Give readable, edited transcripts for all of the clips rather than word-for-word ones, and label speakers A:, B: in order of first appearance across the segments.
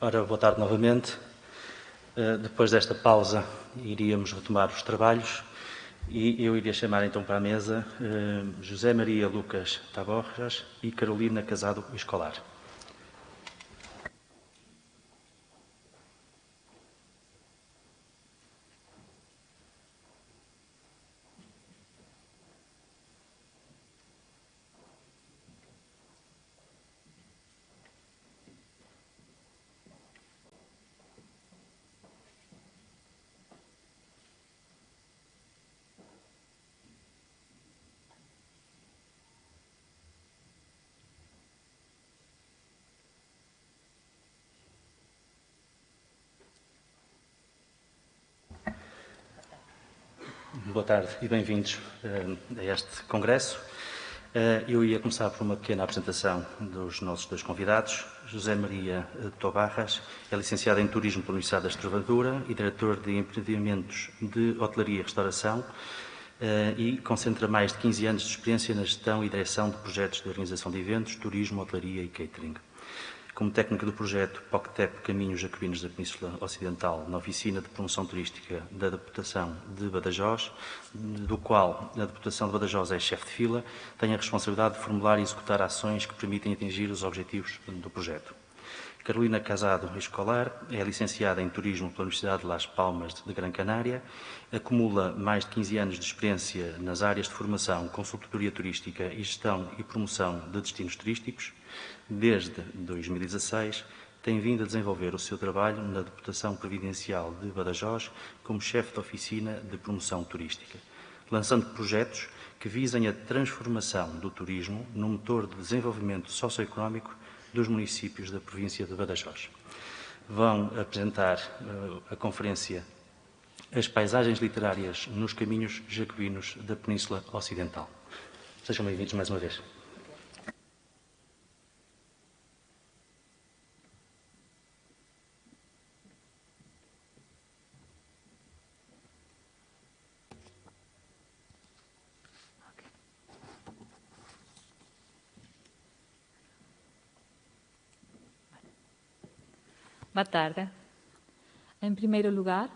A: Ora, boa tarde novamente. Depois desta pausa, iríamos retomar os trabalhos e eu iria chamar então para a mesa José Maria Lucas Taborjas e Carolina Casado Escolar. Boa tarde e bem-vindos a este congresso. Eu ia começar por uma pequena apresentação dos nossos dois convidados. José Maria Taborjas é licenciado em Turismo pela Universidade da Extremadura e diretor de empreendimentos de hotelaria e restauração e concentra mais de 15 anos de experiência na gestão e direção de projetos de organização de eventos, turismo, hotelaria e catering. Como técnico do projeto POCTEP Caminhos Jacobinos da Península Ocidental na Oficina de Promoção Turística da Deputação de Badajoz, do qual a Deputação de Badajoz é chefe de fila, tem a responsabilidade de formular e executar ações que permitem atingir os objetivos do projeto. Carolina Casado Escolar é licenciada em Turismo pela Universidade de Las Palmas de Gran Canária, acumula mais de 15 anos de experiência nas áreas de formação, consultoria turística e gestão e promoção de destinos turísticos. Desde 2016, tem vindo a desenvolver o seu trabalho na Deputação Providencial de Badajoz como chefe de oficina de promoção turística, lançando projetos que visem a transformação do turismo num motor de desenvolvimento socioeconómico dos municípios da província de Badajoz. Vão apresentar a conferência As Paisagens Literárias nos Caminhos Jacobinos da Península Ocidental. Sejam bem-vindos mais uma vez.
B: Boa tarde. Em primeiro lugar,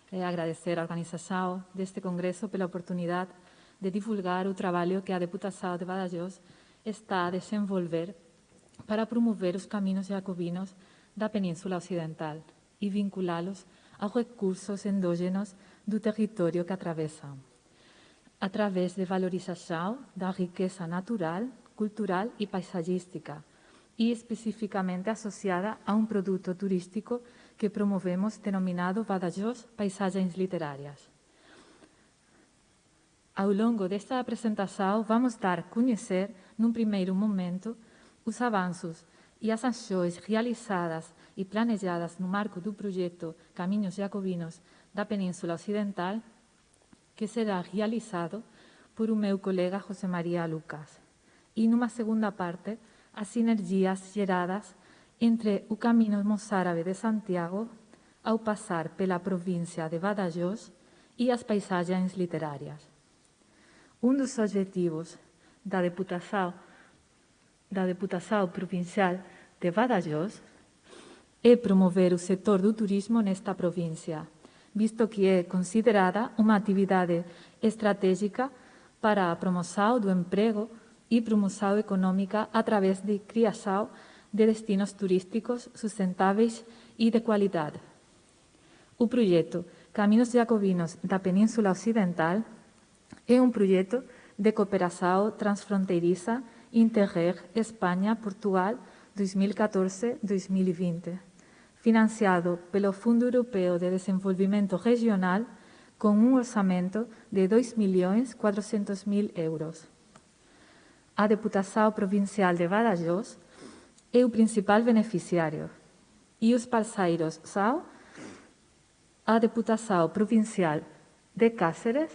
B: agradecer à organização deste congresso pela oportunidade de divulgar o trabalho que a Deputação de Badajoz está a desenvolver para promover os caminhos jacobinos da Península Ocidental e vinculá-los aos recursos endógenos do território que atravessam, através de valorização da riqueza natural, cultural e paisagística, e especificamente associada a um produto turístico que promovemos denominado Badajoz Paisagens Literárias. Ao longo desta apresentação, vamos dar a conhecer, num primeiro momento, os avanços e as ações realizadas e planejadas no marco do projeto Caminhos Jacobinos da Península Ocidental, que será realizado por o meu colega José Maria Lucas. E, numa segunda parte, as sinergias geradas entre o Caminho Mozárabe de Santiago, ao passar pela província de Badajoz, e as paisagens literárias. Um dos objetivos da Deputação Provincial de Badajoz é promover o setor do turismo nesta província, visto que é considerada uma atividade estratégica para a promoção do emprego e promoção econômica através de criação de destinos turísticos sustentáveis e de qualidade. O projeto Caminhos Jacobinos da Península Ocidental é um projeto de cooperação transfronteiriça Interreg Espanha-Portugal 2014-2020, financiado pelo Fundo Europeu de Desenvolvimento Regional com um orçamento de 2.400.000 euros. A Deputação Provincial de Badajoz é o principal beneficiário e os parceiros são a Deputação Provincial de Cáceres,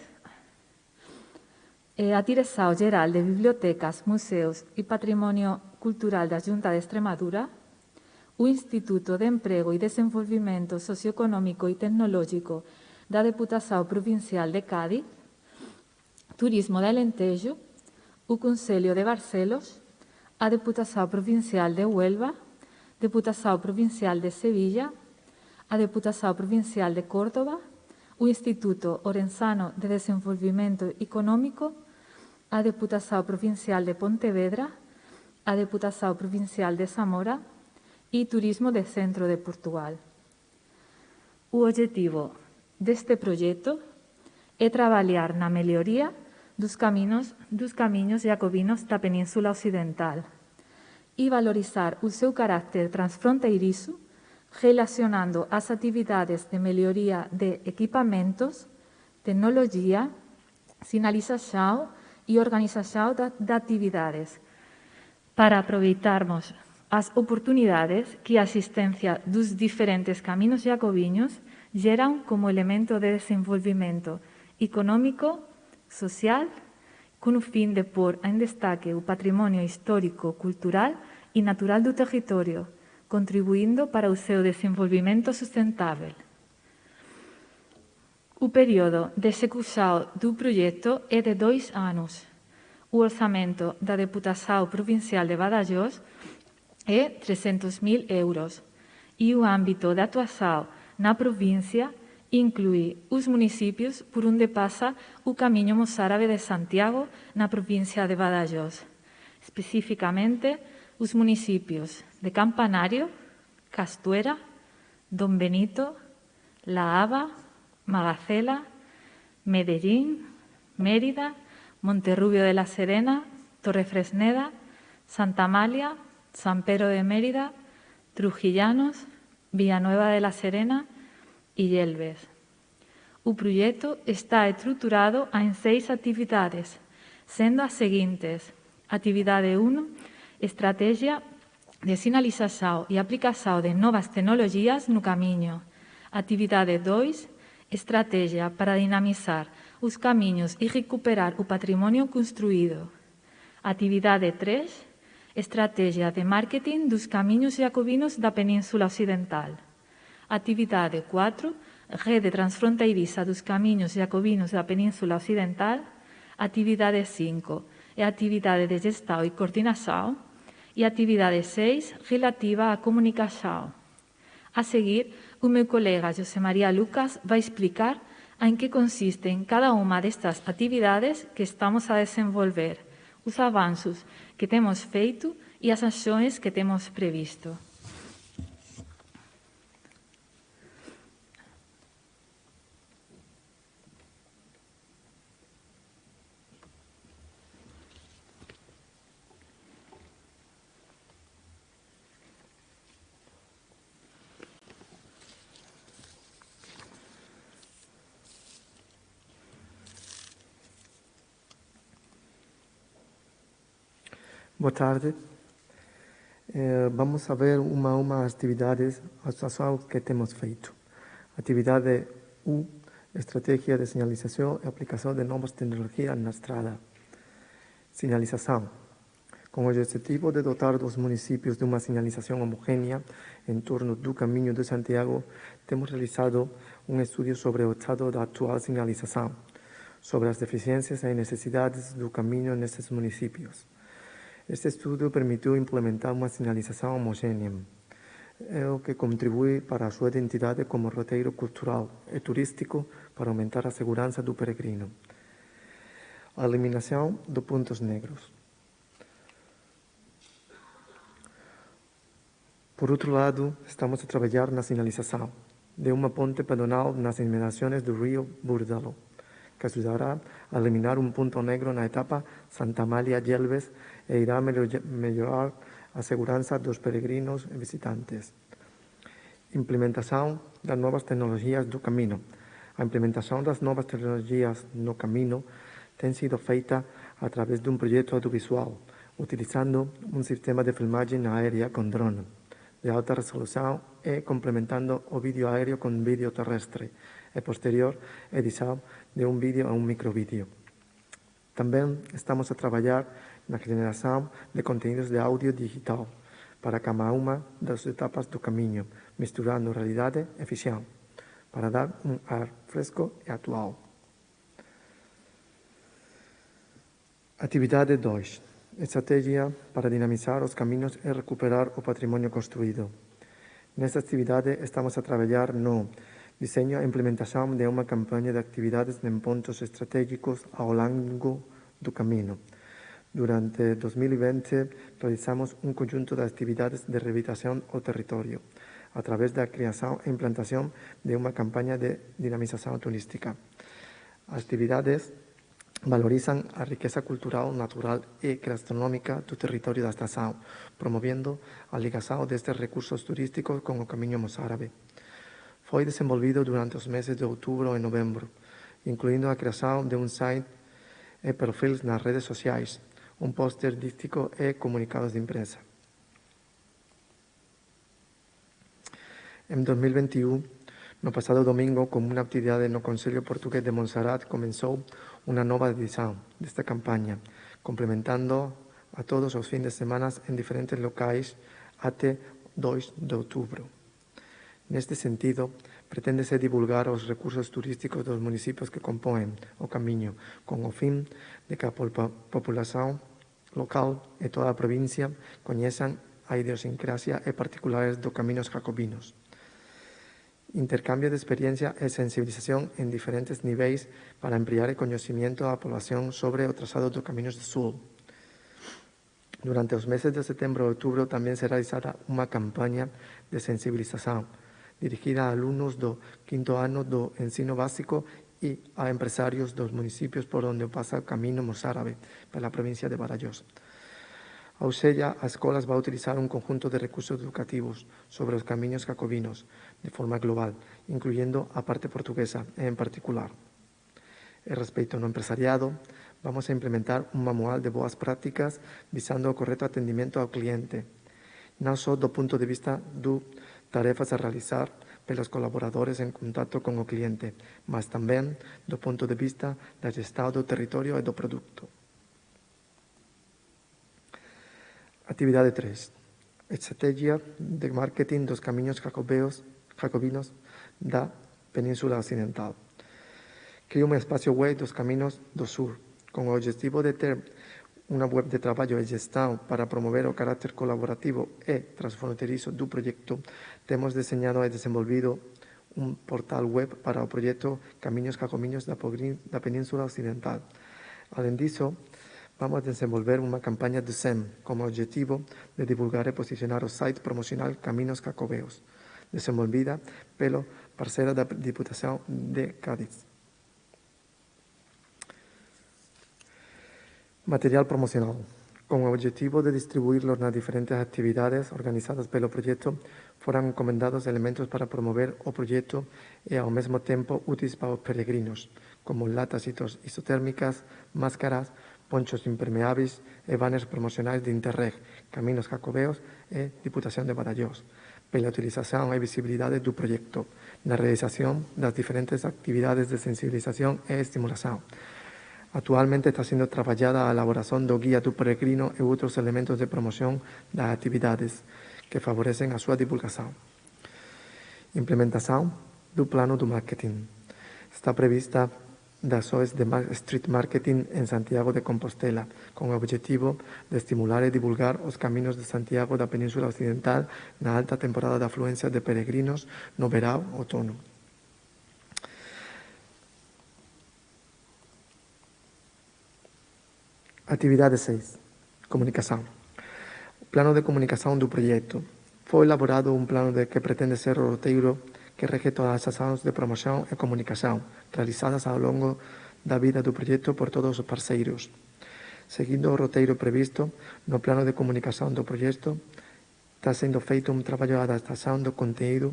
B: a Direção-Geral de Bibliotecas, Museus e Património Cultural da Junta de Extremadura, o Instituto de Emprego e Desenvolvimento Socioeconómico e Tecnológico da Deputação Provincial de Cádiz, Turismo de Alentejo, o Concello de Barcelos, a Deputação Provincial de Huelva, Deputação Provincial de Sevilla, a Deputação Provincial de Córdoba, o Instituto Orensano de Desenvolvimento Econômico, a Deputação Provincial de Pontevedra, a Deputação Provincial de Zamora e Turismo de Centro de Portugal. O objetivo deste projeto é trabalhar na melhoria dos caminhos jacobinos da Península Ocidental e valorizar o seu carácter transfronteiriço, relacionando as atividades de melhoria de equipamentos, tecnologia, sinalização e organização de atividades, para aproveitarmos as oportunidades que a existência dos diferentes caminhos jacobinos geram como elemento de desenvolvimento econômico, social, com o fim de pôr em destaque o patrimônio histórico, cultural e natural do território, contribuindo para o seu desenvolvimento sustentável. O período de execução do projeto é de 2 anos. O orçamento da Deputação Provincial de Badajoz é 300.000 euros e o âmbito de atuação na província inclui os municípios por onde passa o Caminho Mozárabe de Santiago na província de Badajoz, especificamente os municípios de Campanário, Castuera, Don Benito, La Hava, Magacela, Medellín, Mérida, Monterrubio de la Serena, Torrefresneda, Santa Amalia, San Pedro de Mérida, Trujillanos, Villanueva de la Serena e Yelves. O projeto está estruturado em 6 atividades, sendo as seguintes: Atividade 1, estratégia de sinalização e aplicação de novas tecnologias no caminho. Atividade 2, estratégia para dinamizar os caminhos e recuperar o patrimônio construído. Atividade 3, estratégia de marketing dos caminhos jacobinos da Península Ocidental. Atividade 4, rede transfronteiriça dos caminhos jacobinos da Península Ocidental. Atividade 5, é atividade de gestão e coordenação. E atividade 6, relativa à comunicação. A seguir, o meu colega José María Lucas vai explicar em que consistem cada uma destas atividades que estamos a desenvolver, os avanços que temos feito e as ações que temos previsto.
C: Boa tarde. Vamos a ver uma a uma as atividades, as ações que temos feito. Atividade 1, estratégia de sinalização e aplicação de novas tecnologias na estrada. Sinalização. Com o objetivo de dotar os municípios de uma sinalização homogênea em torno do Caminho de Santiago, temos realizado um estudo sobre o estado da atual sinalização, sobre as deficiências e necessidades do caminho nesses municípios. Este estudo permitiu implementar uma sinalização homogênea, o que contribui para a sua identidade como roteiro cultural e turístico para aumentar a segurança do peregrino. A eliminação de pontos negros. Por outro lado, estamos a trabalhar na sinalização de uma ponte pedonal nas imediações do rio Búrdalo, que ajudará a eliminar um ponto negro na etapa Santa Amália-Yelves e irá melhorar a segurança dos peregrinos e visitantes. Implementação das novas tecnologias do caminho. A implementação das novas tecnologias no caminho tem sido feita através de um projeto audiovisual, utilizando um sistema de filmagem aérea com drone de alta resolução e complementando o vídeo aéreo com vídeo terrestre e posterior edição de um vídeo a um microvídeo. Também estamos a trabalhar na generação de conteúdos de áudio digital para cada uma das etapas do caminho, misturando realidade e ficção, para dar um ar fresco e atual. Atividade 2. Estrategia para dinamizar os caminos e recuperar o patrimonio construído. Nesta actividade estamos a trabalhar no diseño e implementación de unha campaña de actividades en puntos estratégicos ao longo do camino. Durante 2020 realizamos un conjunto de actividades de rehabilitación ao territorio a través da creación e implantación de unha campaña de dinamización turística. As actividades valorizan a riqueza cultural, natural e gastronómica do territorio da estación, promovendo a ligación destes recursos turísticos con o Camiño Mozárabe. Foi desenvolvido durante os meses de outubro e novembro, incluindo a creación de un site e perfis nas redes sociais, un póster dístico e comunicados de imprensa. En 2021, no pasado domingo, como unha actividade no Consello Portugués de Montserrat, comenzou unha nova edición desta campaña, complementando a todos os fins de semana en diferentes locais até 2 de outubro. Neste sentido, preténdese divulgar os recursos turísticos dos municipios que compoen o camiño, con o fin de que a populación local e toda a provincia coñezan a idiosincrasia e particulares do Caminos Jacobinos. Intercambio de experiencia e sensibilización en diferentes niveis para ampliar o coñecimiento da población sobre o trazado do Caminos do Sul. Durante os meses de setembro e outubro tamén será realizada unha campaña de sensibilización dirigida a alumnos do quinto ano do ensino básico e a empresarios dos municipios por onde pasa o Camiño Mozárabe, pela provincia de Badajoz. Ou seja, a escolas vai utilizar un conjunto de recursos educativos sobre os camiños jacobinos de forma global, incluyendo a parte portuguesa en particular. E respecto ao empresariado, vamos a implementar un manual de boas prácticas visando o correcto atendimento ao cliente, non só do punto de vista do tarefas a realizar pelos colaboradores en contacto con o cliente, mas tamén do punto de vista da xestão do territorio e do produto. Actividade 3. Estrategia de marketing dos camiños jacobinos da Península Occidental. Crea un espacio web dos Caminos do Sur, con o objetivo de ter unha web de traballo e gestão para promover o carácter colaborativo e transfronterizo do proxecto. Temos deseñado e desenvolvido un portal web para o proxecto Camiños Jacobinos da Península Occidental. Alén disso, vamos a desenvolver unha campaña de SEM como objetivo de divulgar e posicionar o site promocional Caminos Jacobeos, desenvolvida pelo parceira da Diputación de Cádiz. Material promocional. Con o objetivo de distribuirlos nas diferentes actividades organizadas pelo proxecto, foran encomendados elementos para promover o proxecto e ao mesmo tempo úteis para os peregrinos, como latas isotérmicas, máscaras, ponchos impermeáveis e banners promocionais de Interreg, Caminos Jacobeos e Diputación de Badajoz, pela utilización e visibilidade do proxecto, na realización das diferentes actividades de sensibilización e estimulación. Actualmente está sendo traballada a elaboración do guía do peregrino e outros elementos de promoción das actividades que favorecen a súa divulgación. Implementación do plano do marketing. Está prevista das OEs de Street Marketing en Santiago de Compostela, con o objetivo de estimular e divulgar os caminos de Santiago da Península Occidental na alta temporada de afluencia de peregrinos no verão outono. Actividade 6. Comunicación. O plano de comunicación do proxecto. Foi elaborado un plano que pretende ser o roteiro que rege todas as ações de promoción e comunicación realizadas ao longo da vida do proxecto por todos os parceiros. Seguindo o roteiro previsto no plano de comunicación do proxecto, está sendo feito un traballo de adaptación do conteúdo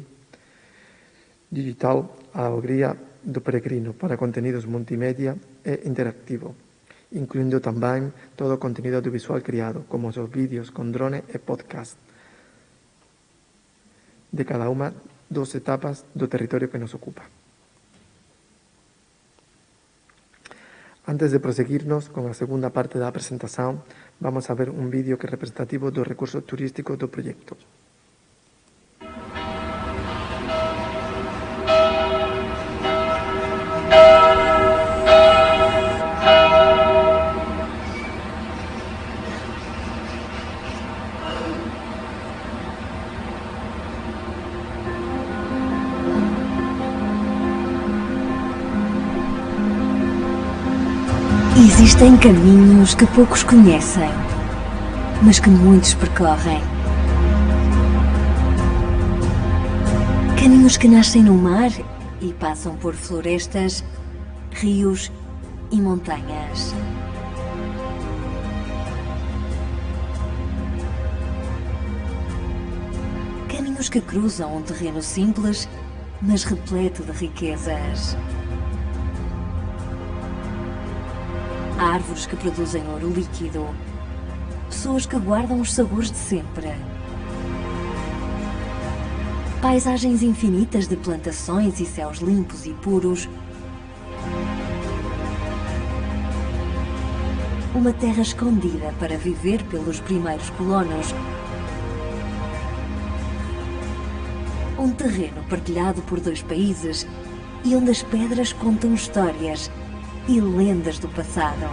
C: digital ao guía do peregrino para contenidos multimedia e interactivo, incluindo tamén todo o contenido audiovisual criado, como os vídeos con drone e podcast, de cada unha dos etapas do territorio que nos ocupa. Antes de proseguirnos con a segunda parte da presentación, vamos a ver un vídeo que é representativo dos recursos turísticos do proxecto.
D: Existem caminhos que poucos conhecem, mas que muitos percorrem. Caminhos que nascem no mar e passam por florestas, rios e montanhas. Caminhos que cruzam um terreno simples, mas repleto de riquezas. Árvores que produzem ouro líquido. Pessoas que guardam os sabores de sempre. Paisagens infinitas de plantações e céus limpos e puros. Uma terra escondida para viver pelos primeiros colonos. Um terreno partilhado por dois países e onde as pedras contam histórias e lendas do passado.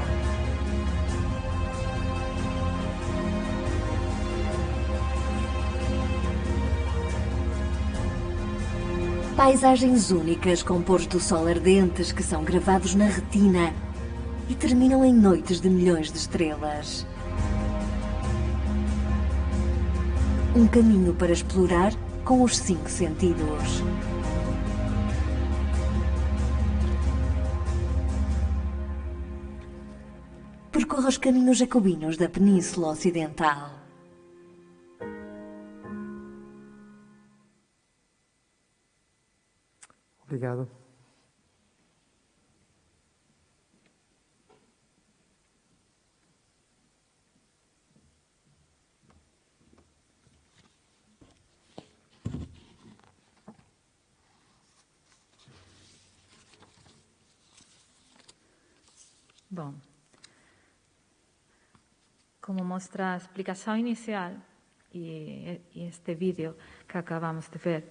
D: Paisagens únicas com pôres do sol ardentes que são gravados na retina e terminam em noites de milhões de estrelas. Um caminho para explorar com os 5 sentidos. Percorra os caminhos jacobinos da Península Ocidental.
C: Obrigado.
B: Bom, como mostra a explicação inicial e este vídeo que acabamos de ver,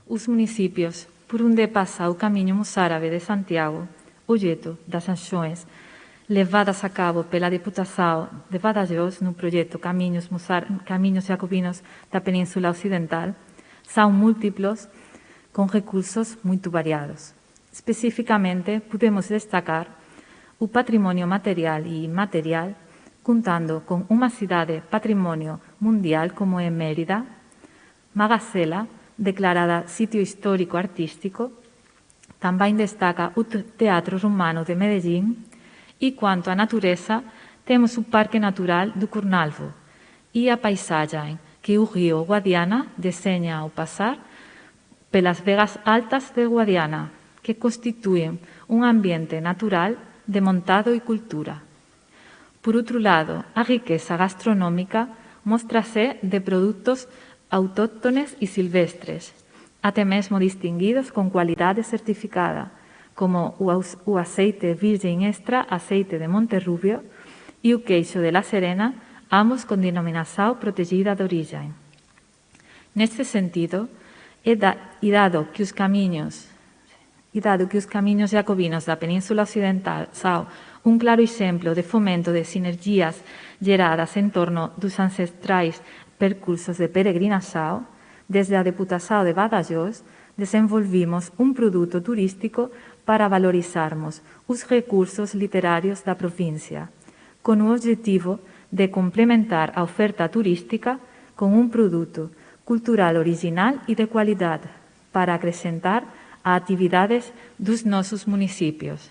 B: os municípios por onde passa o caminho mozárabe de Santiago, o jeito das ações levadas a cabo pela Deputação de Badajoz no projeto Caminhos Jacobinos da Península Ocidental, são múltiplos com recursos muito variados. Especificamente, podemos destacar o patrimônio material e imaterial, contando com uma cidade patrimônio mundial como é Mérida, Magacela, declarada sítio histórico artístico, também destaca o Teatro Romano de Medellín e, quanto à natureza, temos o Parque Natural do Curnalvo e a paisagem que o rio Guadiana desenha ao passar pelas vegas altas de Guadiana, que constituem um ambiente natural de montado e cultura. Por outro lado, a riqueza gastronómica mostra-se de produtos autóctones e silvestres, até mesmo distinguidos com qualidade certificada, como o azeite virgem extra azeite de Monterrubio e o queixo de La Serena, ambos com denominação protegida de origem. Neste sentido, e dado que os caminhos jacobinos da Península Ocidental são um claro exemplo de fomento de sinergias geradas em torno dos ancestrais percursos de peregrinação, desde a Deputação de Badajoz desenvolvimos um produto turístico para valorizarmos os recursos literários da província, com o objetivo de complementar a oferta turística com um produto cultural original e de qualidade, para acrescentar a atividades dos nossos municípios.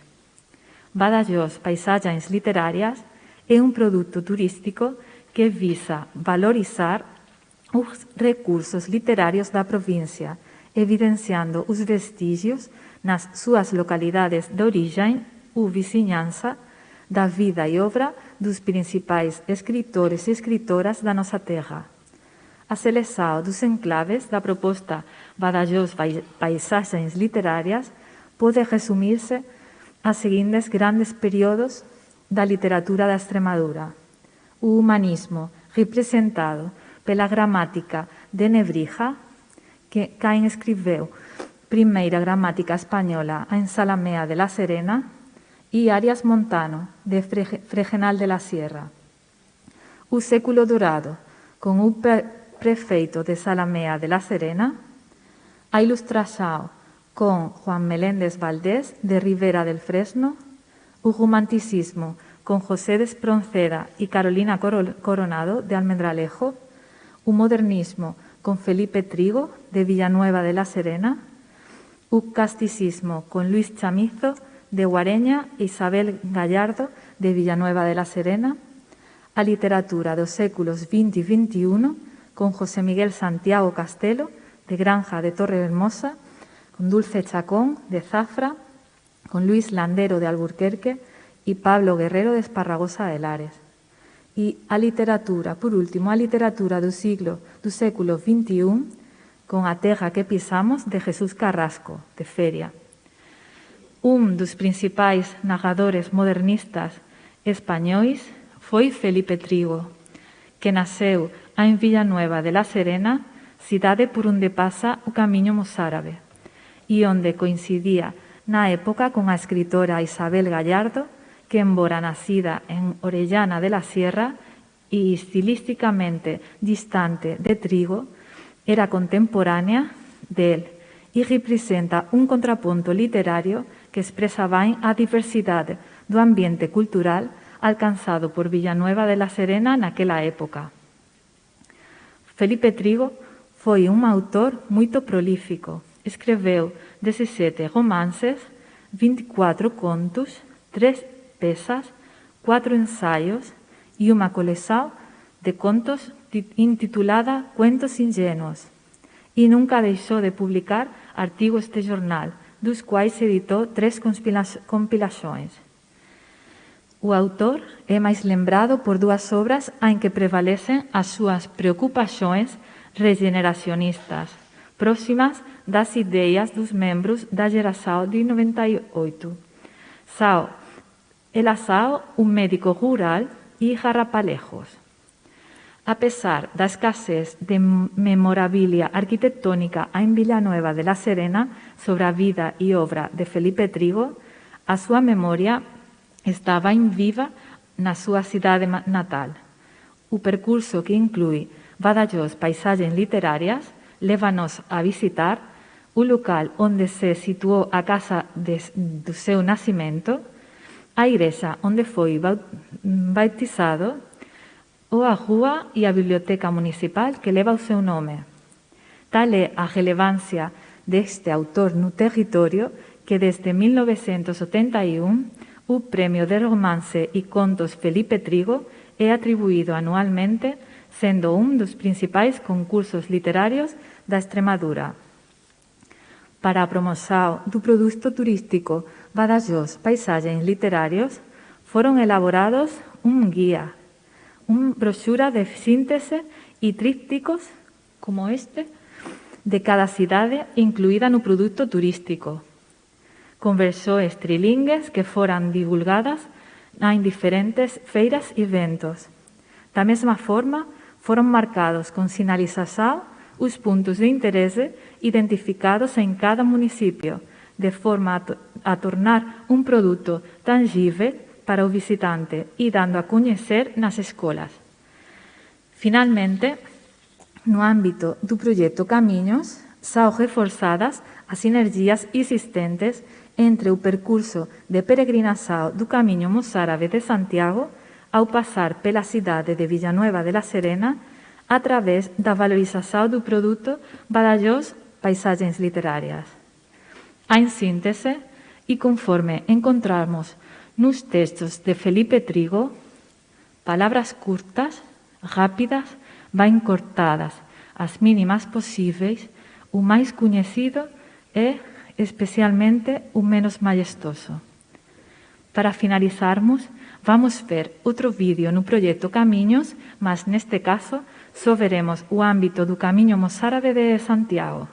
B: Badajoz Paisagens Literárias é um produto turístico que visa valorizar os recursos literários da província, evidenciando os vestígios nas suas localidades de origem ou vizinhança da vida e obra dos principais escritores e escritoras da nossa terra. A seleção dos enclaves da proposta Badajoz Paisagens Literárias pode resumir-se a seguintes grandes períodos da literatura da Extremadura: o humanismo, representado pela gramática de Nebrija, quem escreveu primeira gramática espanhola em Zalamea de la Serena, e Arias Montano, de Fregenal de la Sierra. O século dourado, com o prefeito de Zalamea de la Serena, a ilustração com Juan Meléndez Valdés, de Ribera del Fresno, o romanticismo con José de Espronceda y Carolina Coronado de Almendralejo, un modernismo con Felipe Trigo de Villanueva de la Serena, un casticismo con Luis Chamizo de Guareña e Isabel Gallardo de Villanueva de la Serena, a literatura dos séculos XX e XXI con José Miguel Santiago Castelo de Granja de Torrehermosa, con Dulce Chacón de Zafra, con Luis Landero de Alburquerque y Pablo Guerrero de Esparragosa de Lares. E a literatura, por último, a literatura do século XXI con A Terra que Pisamos de Jesús Carrasco, de Feria. Un dos principais narradores modernistas españois foi Felipe Trigo, que nasceu en Villanueva de la Serena, cidade por onde pasa o camiño mozárabe, e onde coincidía na época con a escritora Isabel Gallardo, que, embora nacida en Orellana de la Sierra e estilísticamente distante de Trigo, era contemporánea del e representa un contrapunto literario que expresa ben a diversidade do ambiente cultural alcanzado por Villanueva de la Serena naquela época. Felipe Trigo foi un autor moito prolífico. Escreveu 17 romances, 24 contos, 3 pesas, 4 ensaios e unha colección de contos intitulada Cuentos Ingenuos. E nunca deixou de publicar artigos de jornal, dos quais editou 3 compilações. O autor é máis lembrado por 2 obras en que prevalecen as súas preocupacións regeneracionistas, próximas das ideas dos membros da Geração de 98. Ela Sao, un médico rural e Garrapalejos. A pesar da escasez de memorabilia arquitectónica en Villanueva de la Serena sobre a vida e obra de Felipe Trigo, a súa memoria estaba en viva na súa cidade natal. O percurso que inclui Badajoz Paisaxes Literarias lévanos a visitar o local onde se situou a casa do seu nascimento, a igrexa onde foi bautizado, ou a rúa e a biblioteca municipal que leva o seu nome. Tal é a relevancia deste autor no territorio que desde 1971 o Premio de Romance e Contos Felipe Trigo é atribuído anualmente, sendo un dos principais concursos literarios da Extremadura. Para a promoción do produto turístico Badajoz Paisaxes Literarios foron elaborados un guía, unha broxura de síntese e trípticos como este de cada cidade incluída no produto turístico, con versões trilingues que foran divulgadas en diferentes feiras e eventos. Da mesma forma, foron marcados con sinalización os puntos de interese identificados en cada municipio, de forma a tornar un produto tangível para o visitante e dando a coñecer nas escolas. Finalmente, no ámbito do proxecto Camiños, son reforzadas as sinergias existentes entre o percurso de peregrinación do Camiño Mozárabe de Santiago ao pasar pela cidade de Villanueva de la Serena a través da valorización do produto Badajoz Paisaxes Literarias. En síntese, e conforme encontramos nos textos de Felipe Trigo, palabras curtas, rápidas, ben cortadas, as mínimas posíveis, o máis coñecido e, especialmente, o menos majestoso. Para finalizarmos, vamos ver outro vídeo no proxecto Camiños, mas neste caso só veremos o ámbito do Camiño Mozárabe de Santiago.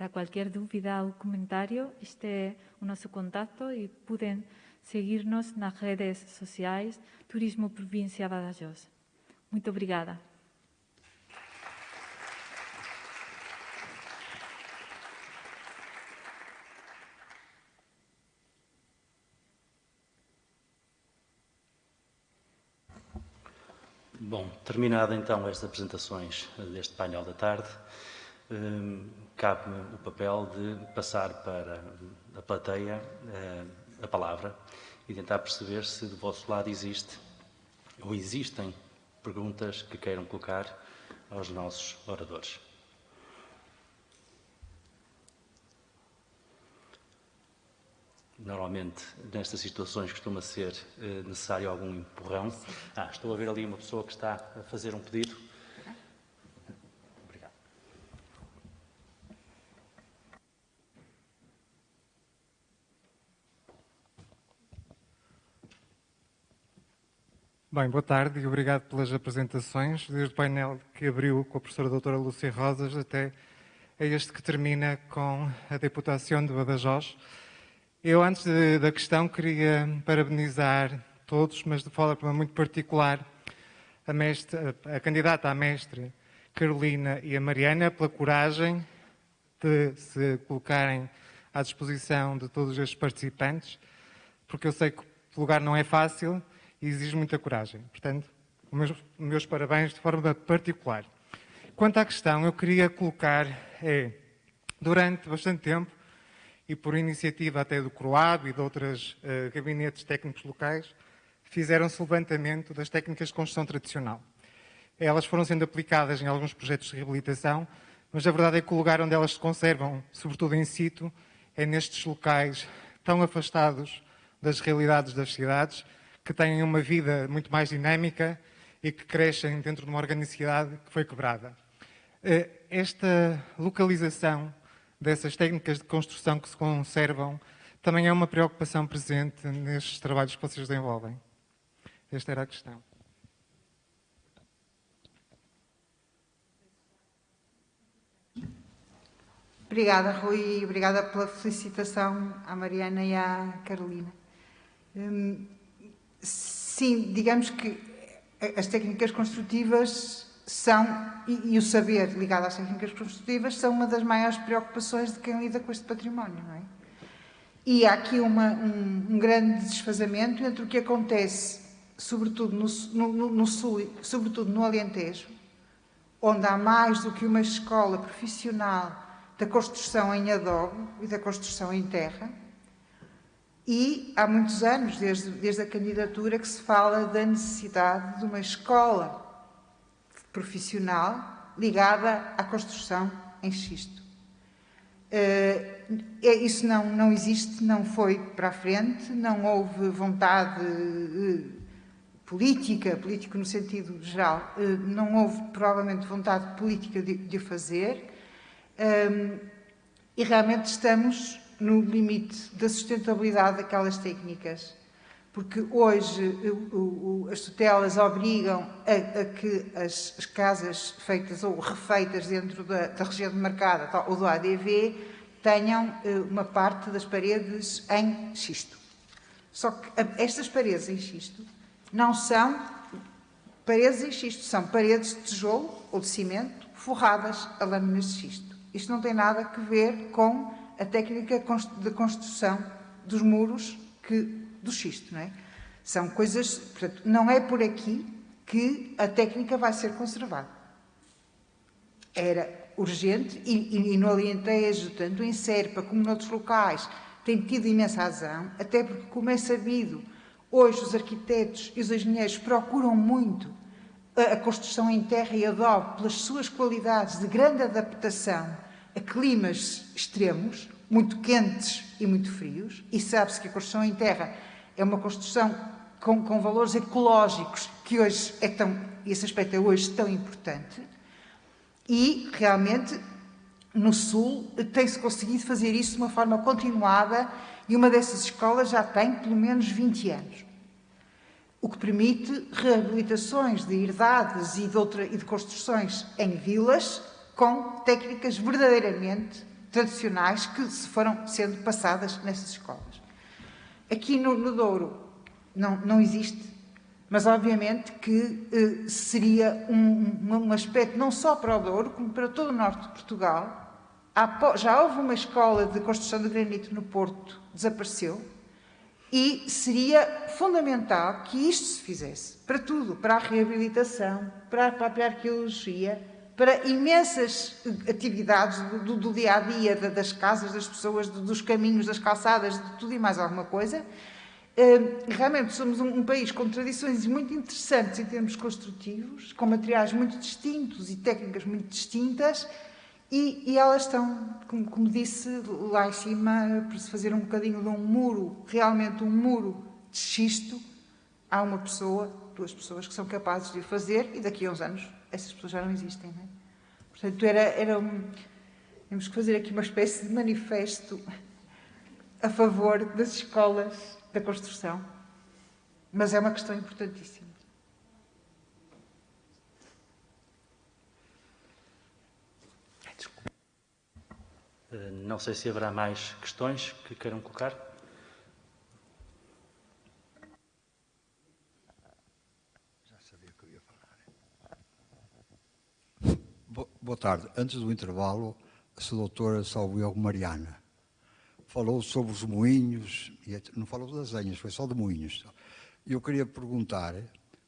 B: Para qualquer dúvida ou comentário, este é o nosso contato e podem seguir-nos nas redes sociais Turismo Província Badajoz. Muito obrigada.
A: Bom, terminada então estas apresentações deste painel da tarde, cabe-me o papel de passar para a plateia a palavra e tentar perceber se do vosso lado existe ou existem perguntas que queiram colocar aos nossos oradores. Normalmente, nestas situações, costuma ser necessário algum empurrão. Estou a ver ali uma pessoa que está a fazer um pedido. Obrigado.
E: Bem, boa tarde e obrigado pelas apresentações, desde o painel que abriu com a professora doutora Lúcia Rosas até a este que termina com a Deputação de Badajoz. Eu, antes da questão, queria parabenizar todos, mas de forma muito particular, a candidata a mestre Carolina e a Mariana, pela coragem de se colocarem à disposição de todos estes participantes, porque eu sei que o lugar não é fácil e exige muita coragem. Portanto, meus parabéns de forma particular. Quanto à questão, eu queria colocar, durante bastante tempo, e por iniciativa até do CROAB e de outros gabinetes técnicos locais, fizeram-se o levantamento das técnicas de construção tradicional. Elas foram sendo aplicadas em alguns projetos de reabilitação, mas a verdade é que o lugar onde elas se conservam, sobretudo in situ, é nestes locais tão afastados das realidades das cidades, que têm uma vida muito mais dinâmica e que crescem dentro de uma organicidade que foi quebrada. Esta localização dessas técnicas de construção que se conservam também é uma preocupação presente nestes trabalhos que vocês desenvolvem. Esta era a questão.
F: Obrigada, Rui, e obrigada pela felicitação à Mariana e à Carolina. Sim, digamos que as técnicas construtivas são, e o saber ligado às técnicas construtivas, são uma das maiores preocupações de quem lida com este património, não é? E há aqui um grande desfazamento entre o que acontece, sobretudo no Sul, sobretudo no Alentejo, onde há mais do que uma escola profissional da construção em adobe e da construção em terra, e há muitos anos, desde a candidatura, que se fala da necessidade de uma escola profissional ligada à construção em xisto. Isso não existe, não foi para a frente, não houve vontade político no sentido geral, não houve provavelmente vontade política de o fazer, e realmente estamos no limite da sustentabilidade daquelas técnicas. Porque hoje as tutelas obrigam a que as casas feitas ou refeitas dentro da região demarcada ou do ADV tenham uma parte das paredes em xisto. Só que estas paredes em xisto não são paredes em xisto, são paredes de tijolo ou de cimento forradas a lâminas de xisto. Isto não tem nada a ver com a técnica de construção dos muros do xisto, não é? São coisas, portanto, não é por aqui que a técnica vai ser conservada. Era urgente e no Alentejo, tanto em Serpa como noutros locais, tem tido imensa adesão, até porque, como é sabido, hoje os arquitetos e os engenheiros procuram muito a construção em terra e adobe pelas suas qualidades de grande adaptação a climas extremos, muito quentes e muito frios, e sabe-se que a construção em terra é uma construção com valores ecológicos que hoje esse aspecto é hoje tão importante, e realmente no Sul tem-se conseguido fazer isso de uma forma continuada, e uma dessas escolas já tem pelo menos 20 anos. O que permite reabilitações de herdades e de construções em vilas com técnicas verdadeiramente tradicionais que se foram sendo passadas nessas escolas. Aqui no Douro não existe, mas obviamente que seria um aspecto não só para o Douro, como para todo o norte de Portugal. Já houve uma escola de construção de granito no Porto, desapareceu, e seria fundamental que isto se fizesse para tudo, para a reabilitação, para a própria arqueologia, para imensas atividades do dia-a-dia, das casas, das pessoas, dos caminhos, das calçadas, de tudo e mais alguma coisa. Realmente somos um país com tradições muito interessantes em termos construtivos, com materiais muito distintos e técnicas muito distintas, e elas estão, como disse, lá em cima, para se fazer um bocadinho de um muro, realmente um muro de xisto, há uma pessoa, 2 pessoas que são capazes de o fazer, e daqui a uns anos essas pessoas já não existem, não é? Portanto, temos que fazer aqui uma espécie de manifesto a favor das escolas da construção. Mas é uma questão importantíssima.
A: Não sei se haverá mais questões que queiram colocar.
G: Já sabia que eu ia falar. Boa tarde. Antes do intervalo, a sua doutora Salvio Mariana falou sobre os moinhos, não falou das azenhas, foi só de moinhos. Eu queria perguntar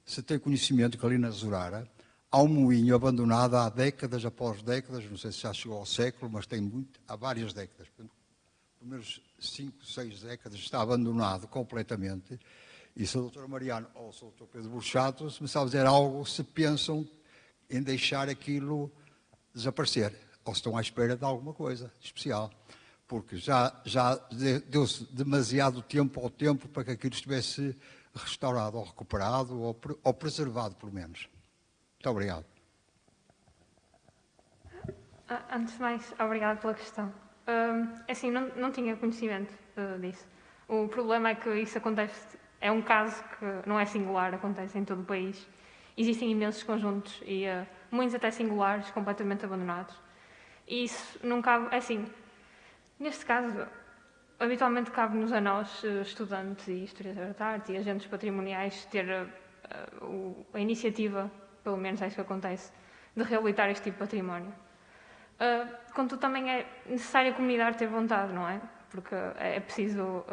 G: se tem conhecimento que ali na Zurara há um moinho abandonado há décadas após décadas, não sei se já chegou ao século, mas há várias décadas. Pelo menos 5, 6 décadas está abandonado completamente. E se a doutora Mariana ou o doutor Pedro Burchato, se me sabe dizer algo, se pensam em deixar aquilo desaparecer, ou se estão à espera de alguma coisa especial. Porque já deu-se demasiado tempo ao tempo para que aquilo estivesse restaurado ou recuperado ou preservado, pelo menos. Muito obrigado.
H: Antes de mais, obrigado pela questão. Assim, não tinha conhecimento disso. O problema é que isso acontece, é um caso que não é singular, acontece em todo o país. Existem imensos conjuntos e muitos até singulares, completamente abandonados. E isso não cabe, assim, neste caso, habitualmente cabe-nos a nós, estudantes e historiadores de arte e agentes patrimoniais, ter a iniciativa, pelo menos é isso que acontece, de reabilitar este tipo de património. Contudo, também é necessário a comunidade ter vontade, não é? Porque é preciso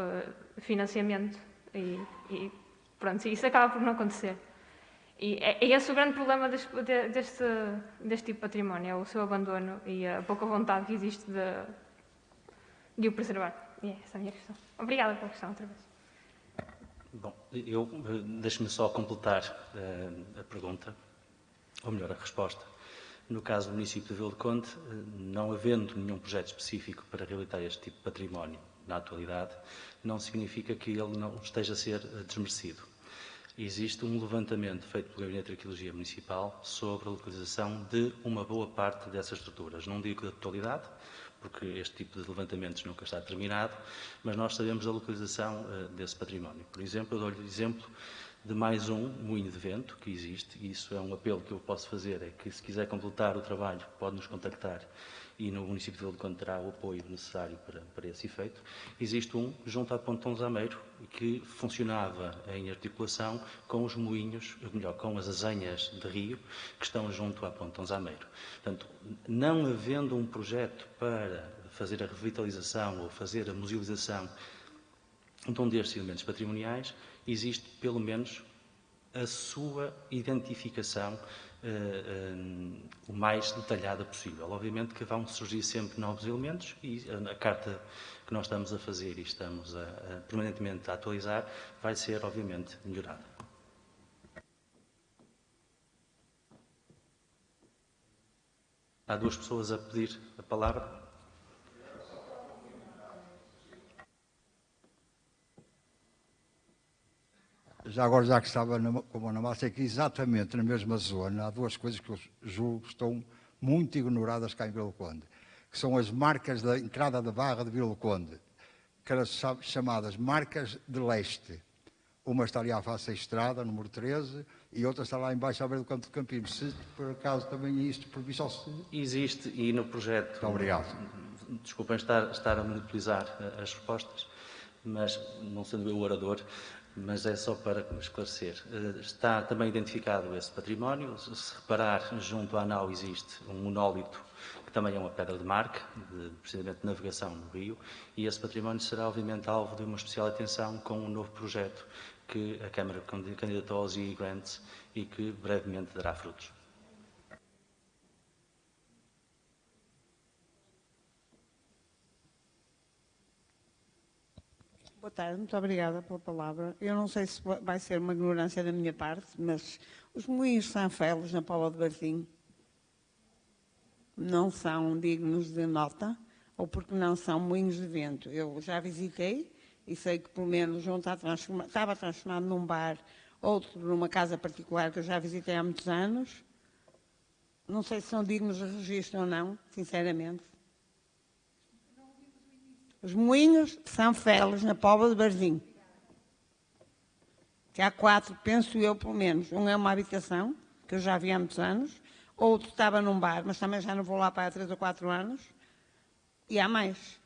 H: financiamento e pronto, isso acaba por não acontecer. E é esse o grande problema deste tipo de património, é o seu abandono e a pouca vontade que existe de o preservar. E essa é a minha questão. Obrigada pela questão, outra vez.
A: Bom, deixe-me só completar a pergunta, ou melhor, a resposta. No caso do município de Vila do Conde, não havendo nenhum projeto específico para reabilitar este tipo de património na atualidade, não significa que ele não esteja a ser desmerecido. Existe um levantamento feito pelo Gabinete de Arqueologia Municipal sobre a localização de uma boa parte dessas estruturas. Não digo da totalidade, porque este tipo de levantamentos nunca está terminado, mas nós sabemos a localização desse património. Por exemplo, eu dou-lhe o exemplo de mais um moinho de vento que existe, e isso é um apelo que eu posso fazer, é que se quiser completar o trabalho, pode nos contactar e no município de Vila do Conde terá o apoio necessário para esse efeito. Existe um junto à Ponte Tonzameiro que funcionava em articulação com os moinhos, melhor, com as azenhas de rio que estão junto à Ponte Tonzameiro. Portanto, não havendo um projeto para fazer a revitalização ou fazer a musealização de um destes elementos patrimoniais, existe pelo menos a sua identificação o mais detalhada possível. Obviamente que vão surgir sempre novos elementos e a carta que nós estamos a fazer e estamos permanentemente a atualizar vai ser, obviamente, melhorada. Há 2 pessoas a pedir a palavra.
G: Já agora, já que estava com a Namassa, é que exatamente na mesma zona há 2 coisas que eu julgo que estão muito ignoradas cá em Vila do Conde, que são as marcas da entrada da Barra de Vila do Conde, que eram chamadas marcas de leste. Uma está ali à face da estrada, número 13, e outra está lá embaixo à beira do campo de Campinos. Se por acaso também é isto previsto ou se...
A: Existe e no projeto...
G: Muito obrigado.
A: desculpem estar a monopolizar as respostas, mas não sendo eu o orador, mas é só para esclarecer. Está também identificado esse património. Se reparar, junto à nau existe um monólito, que também é uma pedra de marca, precisamente de navegação no rio, e esse património será, obviamente, alvo de uma especial atenção com um novo projeto que a Câmara candidatou aos EE Grants e que brevemente dará frutos.
I: Boa tarde, muito obrigada pela palavra. Eu não sei se vai ser uma ignorância da minha parte, mas os moinhos de Sanfelos na Póvoa de Varzim não são dignos de nota, ou porque não são moinhos de vento. Eu já visitei e sei que pelo menos um estava transformado num bar, outro numa casa particular que eu já visitei há muitos anos. Não sei se são dignos de registro ou não, sinceramente. Os moinhos de Sanfelos, na Póvoa de Varzim. Que há 4, penso eu, pelo menos. Um é uma habitação, que eu já vi há muitos anos. Outro estava num bar, mas também já não vou lá para há 3 ou 4 anos. E há mais.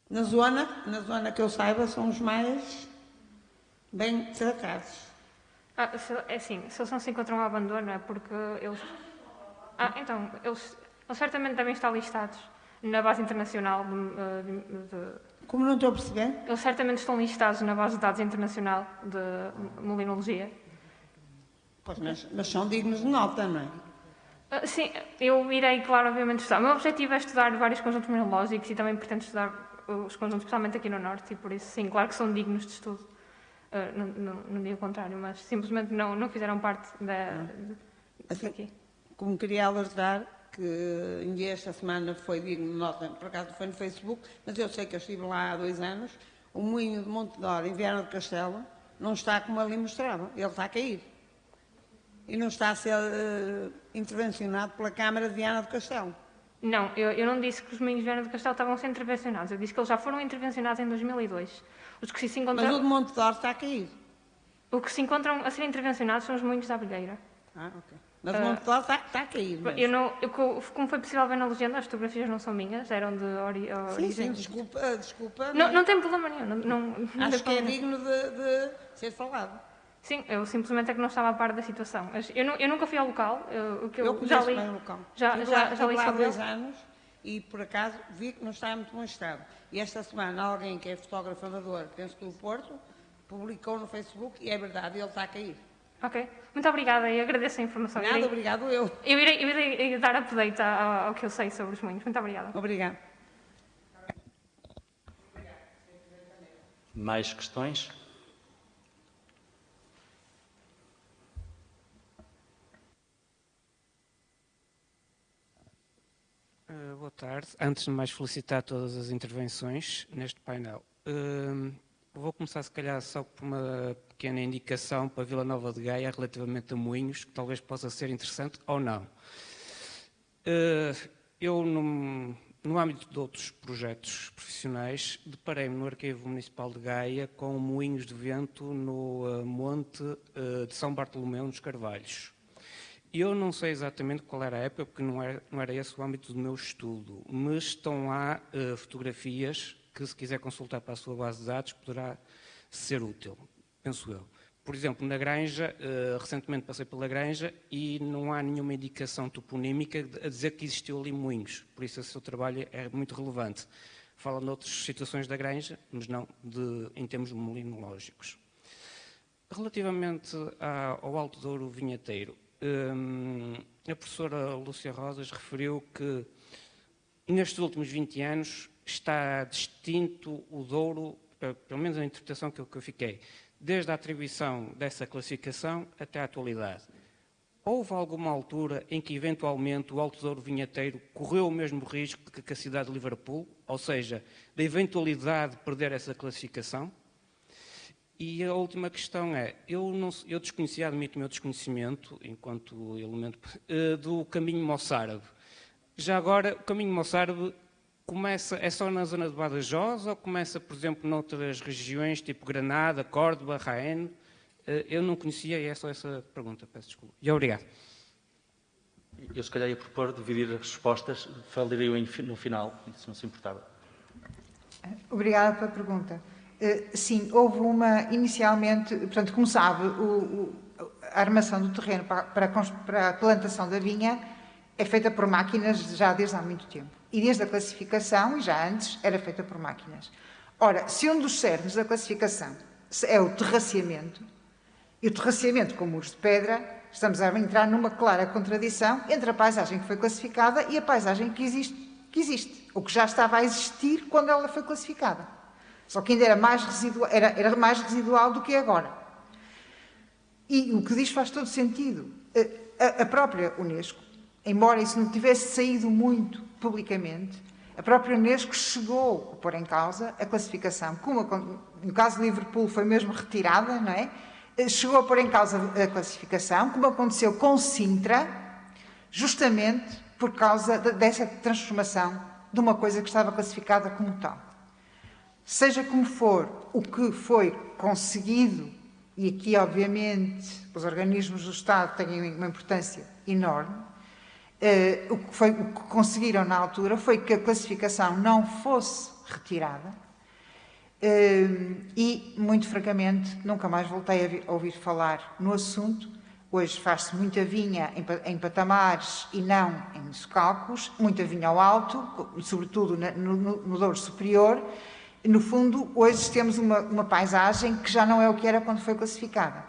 I: Na zona que eu saiba, são os mais bem tratados.
H: É assim, se eles não se encontram ao abandono, é porque eles... então, eles certamente devem estar listados na base internacional
I: Como não estou a perceber?
H: Eles certamente estão listados na base de dados internacional de molinologia.
I: Pois, mas são dignos de nota, não é?
H: Sim, eu irei, claro, obviamente estudar. O meu objetivo é estudar vários conjuntos mineralógicos e também pretendo estudar os conjuntos, especialmente aqui no Norte, e por isso, sim, claro que são dignos de estudo. Não digo o contrário, mas simplesmente não fizeram parte daqui.
I: Como queria alertar, que esta semana foi digno de nota, por acaso foi no Facebook, mas eu sei que eu estive lá há 2 anos, o moinho de Monte Dor, em Viana do Castelo, não está como ali mostrava, ele está a cair. E não está a ser intervencionado pela Câmara de Viana do Castelo.
H: Não, eu não disse que os moinhos de Viana do Castelo estavam a ser intervencionados, eu disse que eles já foram intervencionados em 2002. Os que se encontram...
I: Mas o de Monte Dor está a cair.
H: O que se encontram a ser intervencionados são os moinhos da Abelheira.
I: Ok. Mas o Monte Dor está a cair. Mas...
H: como foi possível ver na legenda, as fotografias não são minhas, eram de origem.
I: Sim, desculpa.
H: Não tem problema nenhum.
I: Acho que é digno de ser falado.
H: Sim, eu simplesmente é que não estava a par da situação. Eu nunca fui ao local.
I: Eu conheço bem o local.
H: Já li
I: lá há
H: sobre
I: 2 anos e, por acaso, vi que não está em muito bom estado. E esta semana, alguém que é fotógrafo amador, penso que do Porto, publicou no Facebook e é verdade, ele está a cair.
H: Ok. Muito obrigada e agradeço a informação.
I: Obrigado eu.
H: Eu irei dar update ao que eu sei sobre os moinhos. Muito obrigada.
I: Obrigada.
A: Mais questões?
J: Boa tarde. Antes de mais felicitar todas as intervenções neste painel. Vou começar, se calhar, só por uma pequena indicação para Vila Nova de Gaia relativamente a moinhos, que talvez possa ser interessante ou não. Eu, no âmbito de outros projetos profissionais, deparei-me no Arquivo Municipal de Gaia com moinhos de vento no Monte de São Bartolomeu, nos Carvalhos. Eu não sei exatamente qual era a época, porque não era esse o âmbito do meu estudo, mas estão lá fotografias que, se quiser consultar para a sua base de dados, poderá ser útil, penso eu. Por exemplo, na Granja, recentemente passei pela Granja e não há nenhuma indicação toponímica a dizer que existiu ali moinhos, por isso o seu trabalho é muito relevante. Fala noutras situações da Granja, mas não em termos molinológicos. Relativamente ao Alto Douro Vinheteiro, a professora Lúcia Rosas referiu que nestes últimos 20 anos está distinto o Douro, pelo menos a interpretação que eu fiquei, desde a atribuição dessa classificação até à atualidade. Houve alguma altura em que, eventualmente, o Alto Douro Vinheteiro correu o mesmo risco que a cidade de Liverpool, ou seja, da eventualidade de perder essa classificação? E a última questão é, eu desconhecia, admito o meu desconhecimento, enquanto elemento, do caminho moçárabe. Já agora, o caminho moçárabe é só na zona de Badajoz ou começa, por exemplo, noutras regiões, tipo Granada, Córdoba, Jaén? Eu não conhecia e é só essa pergunta, peço desculpa. E obrigado.
A: Eu, se calhar, ia propor dividir as respostas, falaria no final, se não se importava.
F: Obrigada pela pergunta. Sim, houve inicialmente, portanto, como sabe, a armação do terreno para a plantação da vinha é feita por máquinas já desde há muito tempo. E desde a classificação, e já antes, era feita por máquinas. Ora, se um dos cernos da classificação é o terraceamento, e o terraceamento com muros de pedra, estamos a entrar numa clara contradição entre a paisagem que foi classificada e a paisagem que existe, ou que já estava a existir quando ela foi classificada. Só que ainda era mais residual do que é agora. E o que diz faz todo sentido. A própria Unesco, embora isso não tivesse saído muito publicamente, a própria Unesco chegou a pôr em causa a classificação, como no caso de Liverpool foi mesmo retirada, não é? Chegou a pôr em causa a classificação, como aconteceu com Sintra, justamente por causa dessa transformação de uma coisa que estava classificada como tal. Seja como for, o que foi conseguido, e aqui, obviamente, os organismos do Estado têm uma importância enorme, o que conseguiram na altura foi que a classificação não fosse retirada e, muito francamente, nunca mais voltei a ouvir falar no assunto. Hoje faz-se muita vinha em patamares e não em socalcos, muita vinha ao alto, sobretudo no Douro Superior. No fundo, hoje temos uma paisagem que já não é o que era quando foi classificada.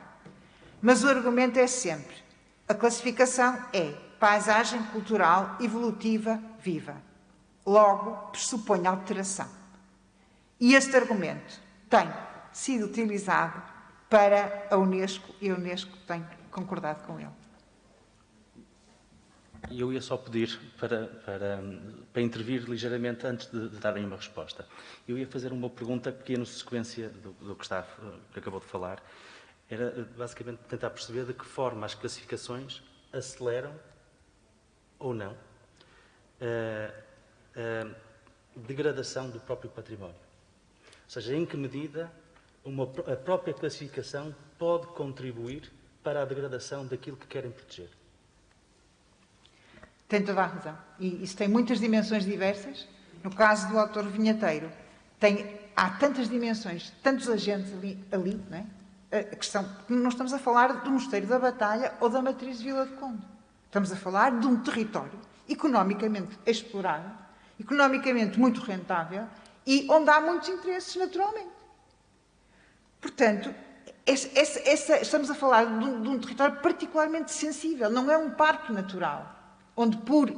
F: Mas o argumento é sempre, a classificação é paisagem cultural evolutiva viva. Logo, pressupõe alteração. E este argumento tem sido utilizado para a Unesco e a Unesco tem concordado com ele.
A: Eu ia só pedir para intervir ligeiramente antes de darem uma resposta. Eu ia fazer uma pergunta pequena sequência do que acabou de falar. Era basicamente tentar perceber de que forma as classificações aceleram ou não a degradação do próprio património. Ou seja, em que medida a própria classificação pode contribuir para a degradação daquilo que querem proteger.
F: Tem toda a razão. E isso tem muitas dimensões diversas. No caso do autor vinheteiro, há tantas dimensões, tantos agentes ali, não é? A questão, não estamos a falar do Mosteiro da Batalha ou da Matriz de Vila de Conde. Estamos a falar de um território economicamente explorado, economicamente muito rentável e onde há muitos interesses, naturalmente. Portanto, estamos a falar de um território particularmente sensível. Não é um parque natural, onde por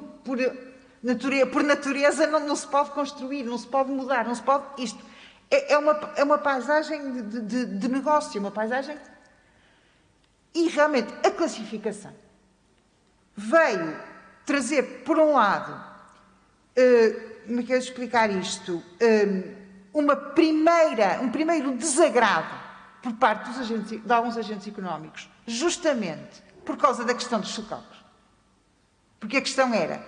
F: natureza não se pode construir, não se pode mudar, não se pode... Isto é uma paisagem de negócio, uma paisagem... E realmente a classificação veio trazer, por um lado, como é que eu explicar isto? Um primeiro desagrado por parte de alguns agentes económicos, justamente por causa da questão dos socalcos. Porque a questão era,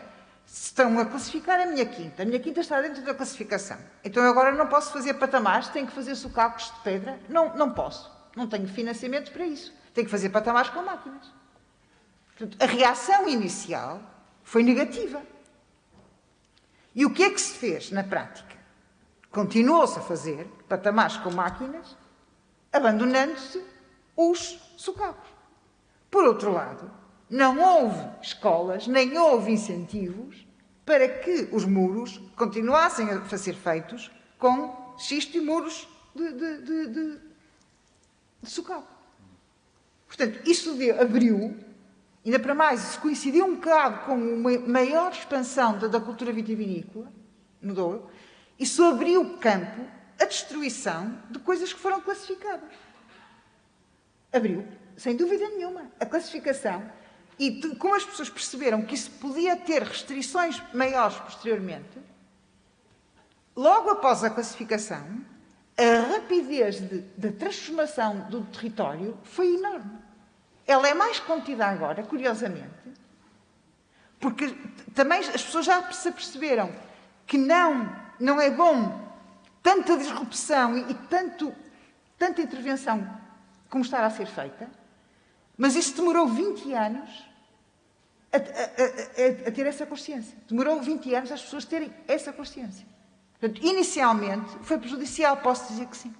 F: estão a classificar a minha quinta está dentro da classificação, então eu agora não posso fazer patamares, tenho que fazer socalcos de pedra, não posso, não tenho financiamento para isso, tenho que fazer patamares com máquinas. Portanto, a reação inicial foi negativa. E o que é que se fez na prática? Continuou-se a fazer patamares com máquinas, abandonando-se os socalcos. Por outro lado, não houve escolas, nem houve incentivos para que os muros continuassem a ser feitos com xisto e muros de socalco. Portanto, isso abriu, ainda para mais, isso coincidiu um bocado com uma maior expansão da cultura vitivinícola no Douro, isso abriu campo à destruição de coisas que foram classificadas. Abriu, sem dúvida nenhuma, a classificação. E como as pessoas perceberam que isso podia ter restrições maiores posteriormente, logo após a classificação, a rapidez da transformação do território foi enorme. Ela é mais contida agora, curiosamente, porque também as pessoas já se aperceberam que não é bom tanta disrupção e tanta intervenção como está a ser feita, mas isso demorou 20 anos a ter essa consciência. Demorou 20 anos as pessoas terem essa consciência. Portanto, inicialmente foi prejudicial, posso dizer que sim.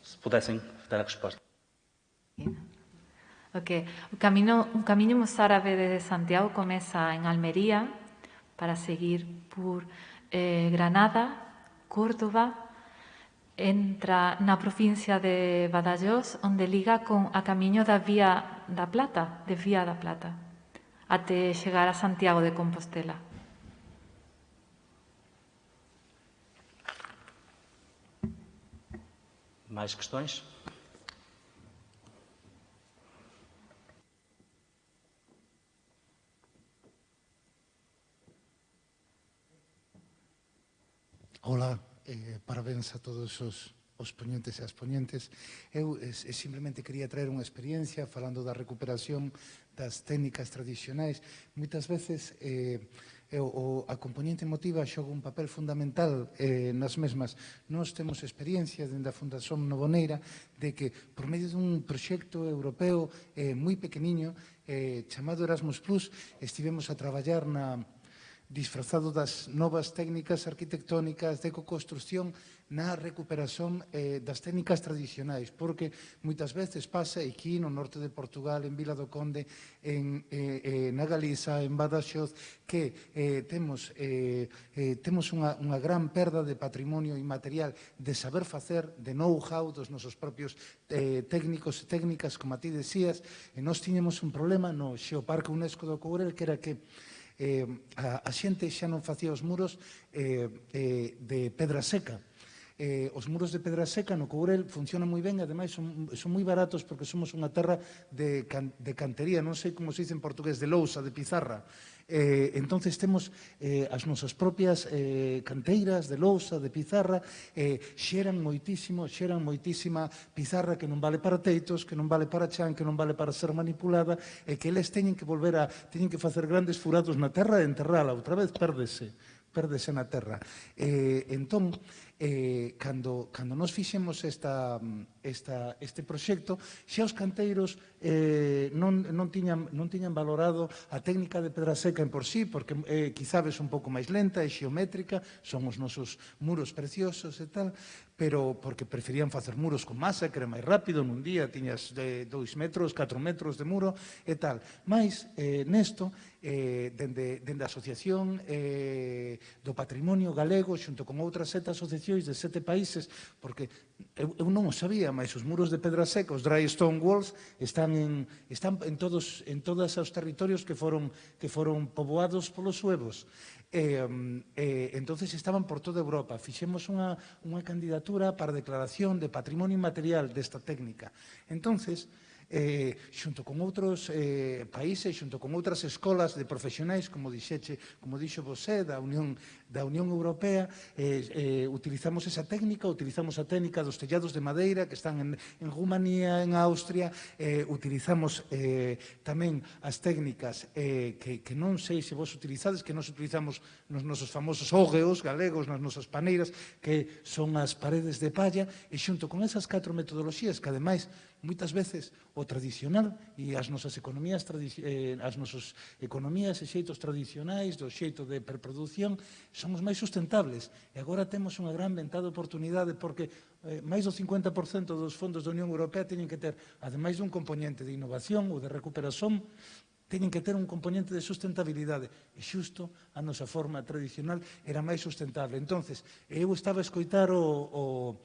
A: Se pudessem dar a resposta.
B: Ok. O caminho mozárabe de Santiago começa em Almería para seguir por Granada, Córdoba, entra na provincia de Badajoz, onde liga con a camiño da Vía da Plata, até chegar a Santiago de Compostela.
A: Mais questões?
K: Hola, parabéns a todos os ponentes e as ponentes. Eu simplemente quería traer unha experiencia falando da recuperación das técnicas tradicionais. Moitas veces a componente emotiva xoga un papel fundamental nas mesmas. Nós temos experiencia dende a Fundación Novoneira de que por medio dun proxecto europeo moi pequeniño chamado Erasmus Plus estivemos a traballar disfrazado das novas técnicas arquitectónicas de ecoconstrucción na recuperación das técnicas tradicionais, porque moitas veces pasa aquí no norte de Portugal, en Vila do Conde, na Galiza, en Badaxoz, que temos unha gran perda de patrimonio inmaterial, de saber facer, de know-how dos nosos propios técnicos e técnicas, como a ti decías, e nós tiñemos un problema no Xeoparque UNESCO do Courel, que era que a xente xa non facía os muros de pedra seca. Os muros de pedra seca no Courel funcionan moi ben, ademais son moi baratos porque somos unha terra de cantería, non sei como se dice en portugués, de lousa, de pizarra. Entonces temos as nosas propias canteiras de lousa, de pizarra, xeran moitísima pizarra que non vale para teitos, que non vale para chan, que non vale para ser manipulada, e que eles teñen que facer grandes furados na terra e enterrala, outra vez pérdese na terra. Entón, cando nos fixemos este proxecto, xa os canteiros non tiñan valorado a técnica de pedra seca en por sí, porque quizás un pouco máis lenta e xeométrica, son os nosos muros preciosos e tal, pero porque preferían facer muros con masa, que era máis rápido, nun día tiñas 2 metros, 4 metros de muro e tal. Mais, nesto, dende a Asociación do Patrimonio Galego, xunto con outras 7 asociacións de 7 países, porque eu non o sabía, mas os muros de pedra seca, os dry stone walls, están en todos os territorios que foron poboados polos suevos. Entonces estaban por toda Europa. Fixemos unha candidatura para a declaración de patrimonio inmaterial desta técnica. Entonces, xunto con outros países, xunto con outras escolas de profesionais, como dixo vosé, da Unión Europea, utilizamos esa técnica, utilizamos a técnica dos tellados de madeira que están en Rumanía, en Austria, utilizamos tamén as técnicas que non sei se vos utilizades, que nós utilizamos nos nosos famosos ógeos galegos, nas nosas paneiras, que son as paredes de palla, e xunto con esas 4 metodoloxías que, ademais, moitas veces o tradicional e as nosas economías e xeitos tradicionais do xeito de preproducción somos máis sustentables. E agora temos unha gran ventá de oportunidade porque máis do 50% dos fondos da Unión Europea teñen que ter, ademais dun componente de innovación ou de recuperación, teñen que ter un componente de sustentabilidade. E xusto a nosa forma tradicional era máis sustentable. Entonces, eu estaba a escoitar o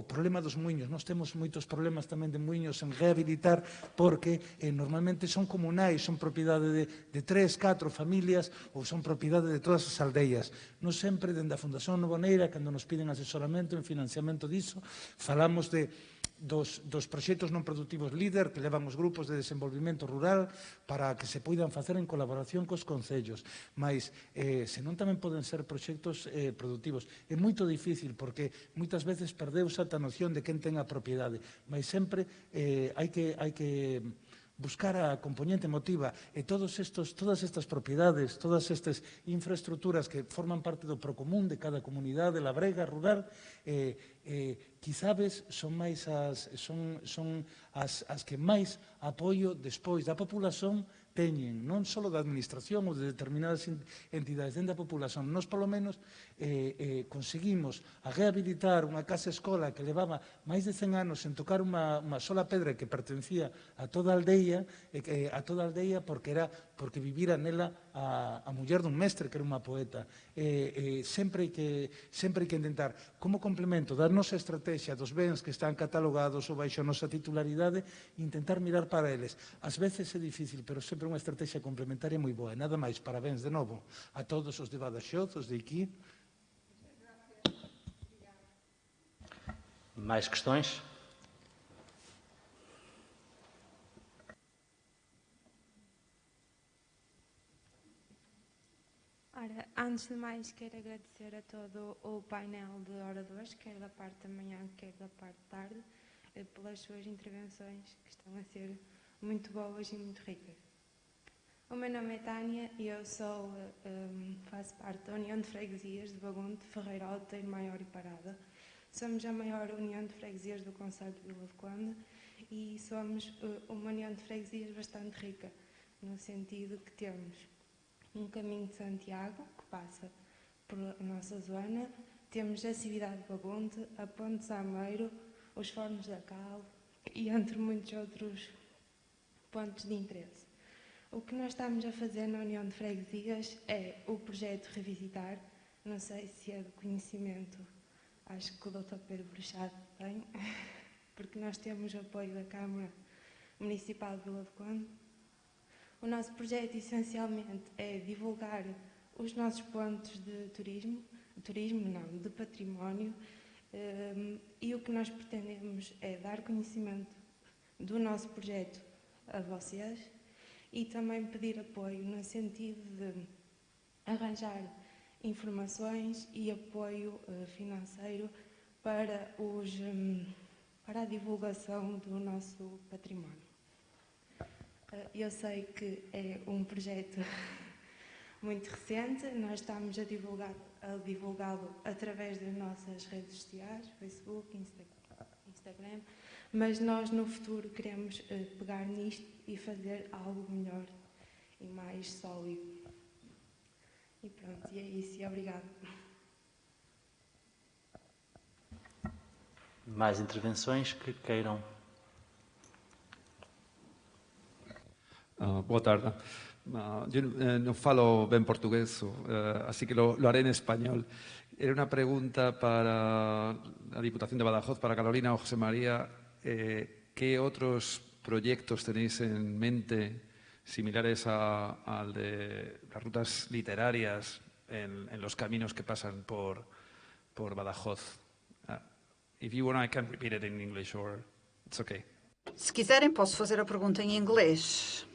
K: problema dos muiños. Nós temos moitos problemas tamén de muiños en rehabilitar porque normalmente son comunais, son propiedade de 3, 4 familias ou son propiedade de todas as aldeias. Nós sempre, dende a Fundación Novoneira, cando nos piden asesoramento en financiamento disso, falamos dos proxectos non productivos líder que levan os grupos de desenvolvimento rural para que se poidan facer en colaboración cos concellos. Mais, senón tamén poden ser proxectos productivos. É moito difícil porque moitas veces perdeuse ata noción de quen ten a propiedade. Mas sempre hai que buscar a componente emotiva e todas estas propiedades, todas estas infraestructuras que forman parte do procomún de cada comunidade labrega, rural, quizás son as que máis apoio despois da populación teñen, non só da administración ou de determinadas entidades dentro da populación. Nós, polo menos, conseguimos rehabilitar unha casa-escola que levaba máis de 100 anos sen tocar unha sola pedra que pertencía a toda a aldeia, porque vivira nela a muller dun mestre, que era unha poeta. Sempre hai que intentar, como complemento da nosa estrategia dos bens que están catalogados ou baixo a nosa titularidade, intentar mirar para eles. Ás veces é difícil, pero sempre unha estrategia complementaria moi boa. Nada máis, parabéns de novo a todos os de Badaxoz, os de aquí.
A: Mais questões?
L: Ora, antes de mais, quero agradecer a todo o painel de oradores, quer da parte da manhã, quer da parte da tarde, pelas suas intervenções, que estão a ser muito boas e muito ricas. O meu nome é Tânia e eu faço parte da União de Freguesias de Bagum de Ferreira Alteiro, Maior e Parada. Somos a maior união de freguesias do concelho de Vila de Conde e somos uma união de freguesias bastante rica, no sentido que temos um caminho de Santiago, que passa por a nossa zona, temos a Cidade de Bagunte, a Ponte Zameiro, os Fornos da Cal e entre muitos outros pontos de interesse. O que nós estamos a fazer na União de Freguesias é o projeto Revisitar, não sei se é do conhecimento, acho que o Dr. Pedro Bruxado tem, porque nós temos o apoio da Câmara Municipal de Vila de Conde. O nosso projeto, essencialmente, é divulgar os nossos pontos de de património, e o que nós pretendemos é dar conhecimento do nosso projeto a vocês e também pedir apoio no sentido de arranjar informações e apoio financeiro para a divulgação do nosso património. Eu sei que é um projeto muito recente, nós estamos a divulgá-lo através das nossas redes sociais, Facebook, Instagram, mas nós no futuro queremos pegar nisto e fazer algo melhor e mais sólido. E pronto, e é isso, e obrigado.
A: Mais intervenções que queiram?
M: Boa tarde. Yo no falo ben portugués, así que lo haré en español. Era una pregunta para la Diputación de Badajoz, para Carolina o José María. ¿Qué otros proyectos tenéis en mente similares al de las rutas literarias en los caminos que pasan por Badajoz? If you want, I can repeat it in English, or it's okay.
N: Se quiserem, posso fazer a pergunta em inglês.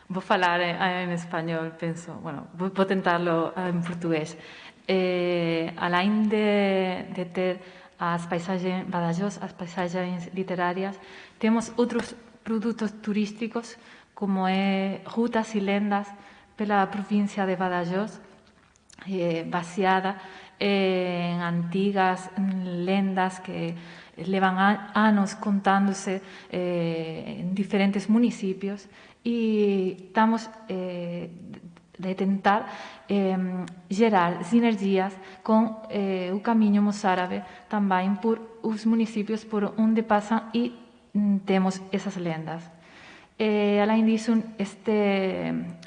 B: Vou falar em espanhol, penso. Bueno, vou tentarlo em português. Além de ter as paisagens Badajoz, as paisagens literárias, temos outros produtos turísticos, como rutas e lendas pela província de Badajoz, baseada em antigas lendas que levan anos contándose em diferentes municípios, e estamos de tentar gerar sinergias com o caminho mozárabe também por os municípios por onde passam e temos essas lendas. Além disso,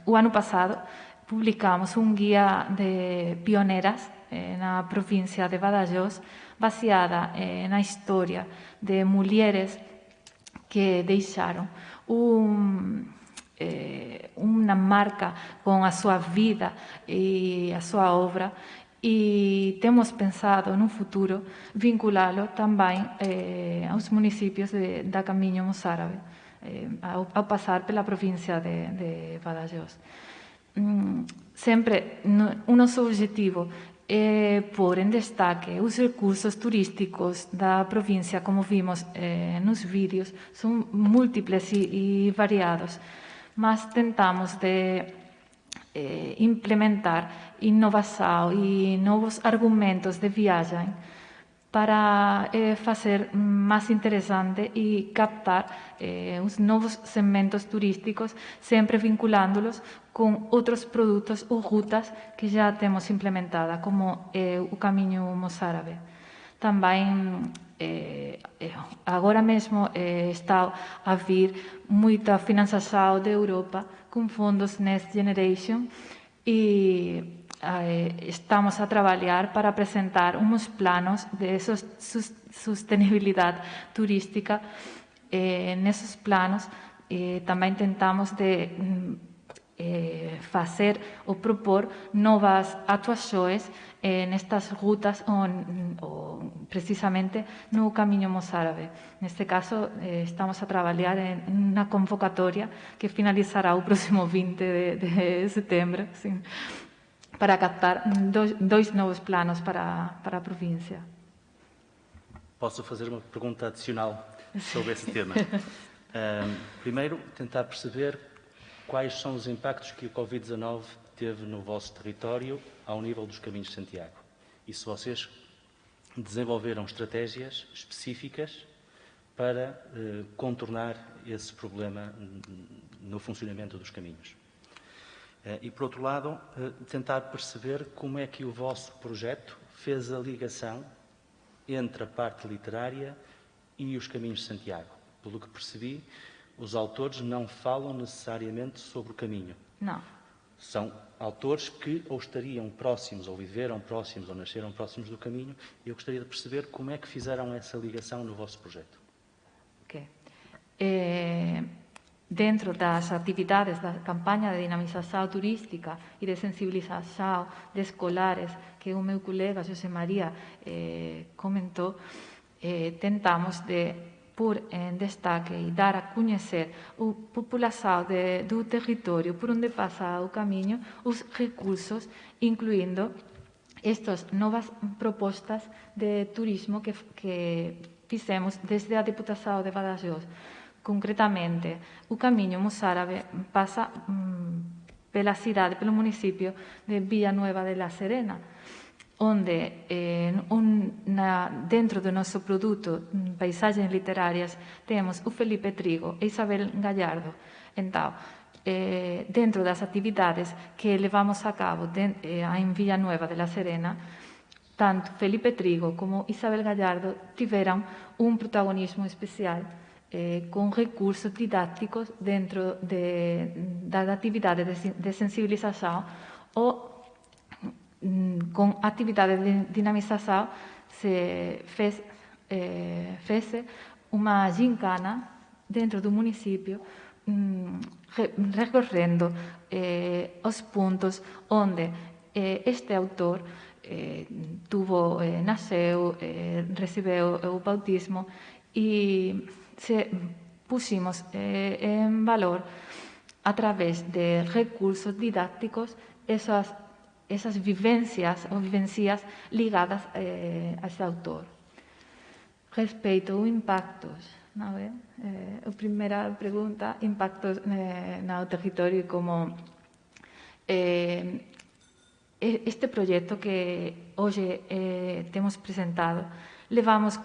B: o ano passado publicamos um guia de pioneiras na província de Badajoz, baseada na história de mulheres que deixaram uma marca com a sua vida e a sua obra, e temos pensado no futuro vinculá-lo também aos municípios da Caminho Mozárabe, ao passar pela província de Badajoz. Sempre o nosso objetivo pôr em destaque os recursos turísticos da província, como vimos nos vídeos, são múltiplos e variados, mas tentamos de implementar inovação e novos argumentos de viagem para fazer mais interessante e captar os novos segmentos turísticos, sempre vinculando-los com outros produtos ou rutas que já temos implementada, como o Caminho Mozárabe. Também, agora mesmo, está a vir muita financiação da Europa com fundos Next Generation e estamos a trabalhar para apresentar uns planos de sustentabilidade turística. Nesses planos também tentamos de fazer ou propor novas atuações nestas rutas ou precisamente no Caminho Mozárabe. Neste caso, estamos a trabalhar em uma convocatória que finalizará o próximo 20 de setembro, sim, para captar dois novos planos para a província.
A: Posso fazer uma pergunta adicional sobre esse tema? Primeiro, tentar perceber quais são os impactos que o Covid-19 teve no vosso território ao nível dos caminhos de Santiago. E se vocês desenvolveram estratégias específicas para contornar esse problema no funcionamento dos caminhos. E, por outro lado, tentar perceber como é que o vosso projeto fez a ligação entre a parte literária e os caminhos de Santiago. Pelo que percebi, os autores não falam necessariamente sobre o caminho.
B: Não.
A: São autores que ou estariam próximos, ou viveram próximos, ou nasceram próximos do caminho, e eu gostaria de perceber como é que fizeram essa ligação no vosso projeto.
B: Ok. Dentro das atividades da campanha de dinamização turística e de sensibilização de escolares que o meu colega José Maria comentou, tentamos de pôr em destaque e dar a conhecer a população do território por onde passa o caminho, os recursos, incluindo estas novas propostas de turismo que fizemos desde a Deputação de Badajoz. Concretamente, o Caminho Mozárabe passa pela cidade, pelo município de Villanueva de la Serena, onde dentro do nosso produto Paisagens Literárias temos o Felipe Trigo e Isabel Gallardo. Então, dentro das atividades que levamos a cabo em Villanueva de la Serena, tanto Felipe Trigo como Isabel Gallardo tiveram um protagonismo especial com recursos didáticos dentro das atividades de sensibilização ou com atividades de dinamização se fez uma gincana dentro do município, recorrendo os pontos onde este autor nasceu, recebeu o bautismo e pusimos em valor, através de recursos didáticos, essas vivências ou vivencias ligadas a esse autor. Respeito aos impactos, não é? A primeira pergunta, impactos no território, como este projeto que hoje temos apresentado, levamos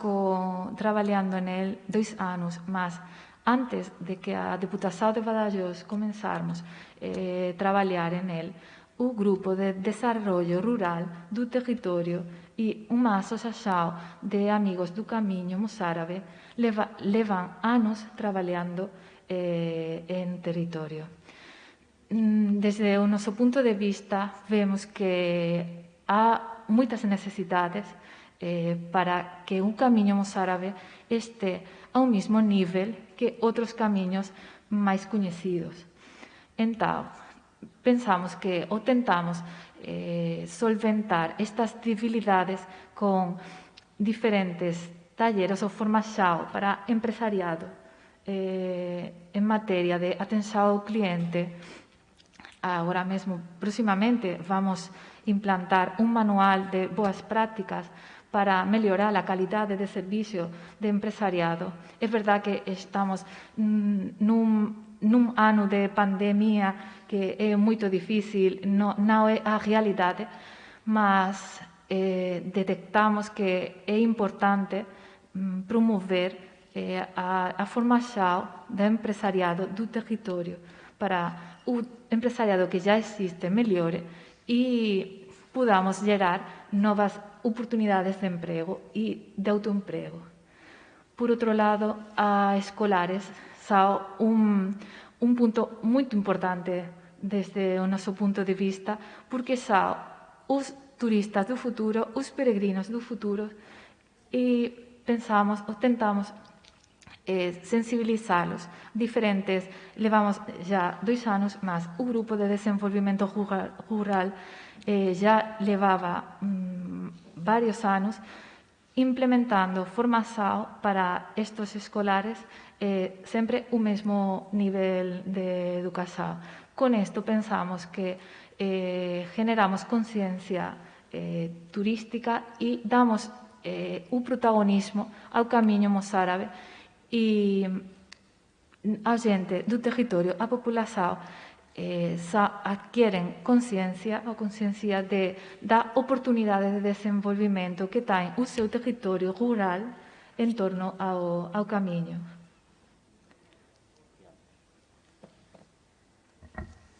B: trabalhando nele 2 anos, mas antes de que a Deputação de Badajoz começarmos a trabalhar nele, o Grupo de Desenvolvimento Rural do Território e uma associação de amigos do Caminho Mozárabe levam anos trabalhando em território. Desde o nosso ponto de vista, vemos que há muitas necessidades para que um caminho mozárabe esteja ao mesmo nível que outros caminhos mais conhecidos. Então, pensamos que ou tentamos solventar estas debilidades com diferentes talleres ou formação para empresariado em matéria de atenção ao cliente, Agora mesmo, proximamente, vamos implantar um manual de boas práticas para melhorar a qualidade de serviço de empresariado. É verdade que estamos num ano de pandemia que é muito difícil, não é a realidade, mas detectamos que é importante promover a formação do empresariado do território para o empresariado que já existe melhore e podamos gerar novas oportunidades de emprego e de autoemprego. Por outro lado, as escolares são um ponto muito importante desde o nosso ponto de vista, porque são os turistas do futuro, os peregrinos do futuro, e pensamos ou tentamos sensibilizá-los. Levamos já 2 anos, mas o Grupo de Desenvolvimento Rural já levava vários anos implementando formação para estes escolares, sempre o mesmo nível de educação. Com isto pensamos que generamos consciência turística e damos o protagonismo ao caminho mozárabe e a gente do território, a população, adquirem consciência da oportunidade de desenvolvimento que tem o seu território rural em torno ao caminho.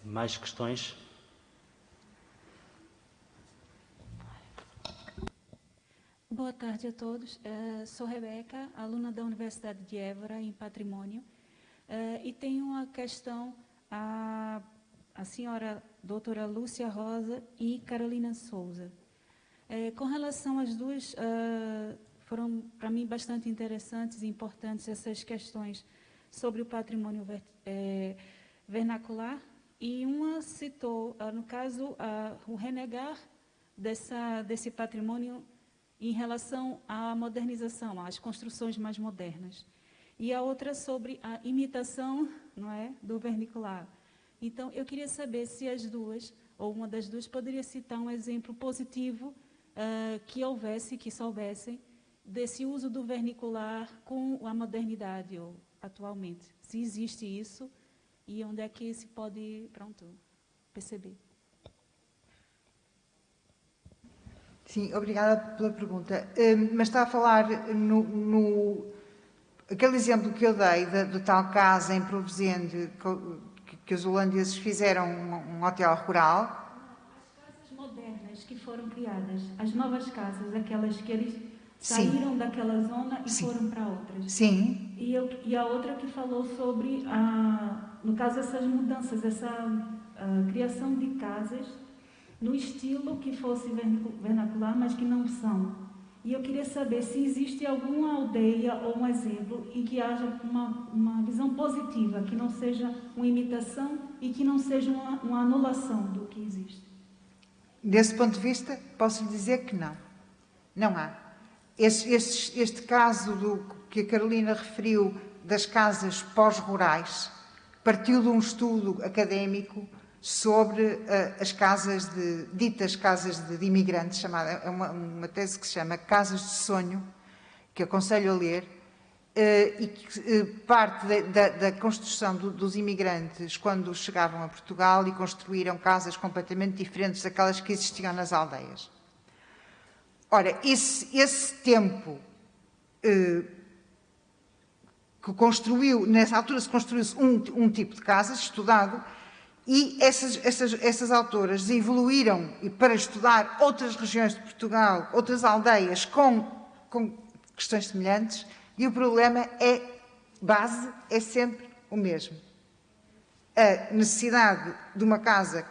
A: Mais questões?
O: Boa tarde a todos. Sou Rebeca, aluna da Universidade de Évora, em Patrimônio, e tenho uma questão à senhora doutora Lúcia Rosa e Carolina Souza. Com relação às duas, foram para mim bastante interessantes e importantes essas questões sobre o patrimônio vernacular, e uma citou, no caso, o renegar desse patrimônio em relação à modernização, às construções mais modernas. E a outra sobre a imitação, não é, do vernacular. Então, eu queria saber se as duas, ou uma das duas, poderia citar um exemplo positivo que soubessem desse uso do vernacular com a modernidade ou, atualmente. Se existe isso e onde é que se pode, perceber.
F: Sim, obrigada pela pergunta. Mas está a falar aquele exemplo que eu dei do tal casa em Provenzende, que os holandeses fizeram um hotel rural.
O: As casas modernas que foram criadas, as novas casas, aquelas que eles saíram daquela zona e foram para outras.
F: Sim.
O: E a outra que falou sobre, no caso, essas mudanças, essa criação de casas no estilo que fosse vernacular, mas que não são. E eu queria saber se existe alguma aldeia ou um exemplo em que haja uma visão positiva, que não seja uma imitação e que não seja uma anulação do que existe.
F: Desse ponto de vista, posso lhe dizer que não. Não há. Este caso que a Carolina referiu das casas pós-rurais partiu de um estudo académico sobre as casas ditas casas de imigrantes, chamada, é uma tese que se chama Casas de Sonho, que aconselho a ler, e que parte da construção dos imigrantes quando chegavam a Portugal e construíram casas completamente diferentes daquelas que existiam nas aldeias. Ora, esse tempo que construiu, nessa altura se construiu-se um tipo de casas estudado, e essas autoras evoluíram para estudar outras regiões de Portugal, outras aldeias com questões semelhantes, e o problema base é sempre o mesmo. A necessidade de uma casa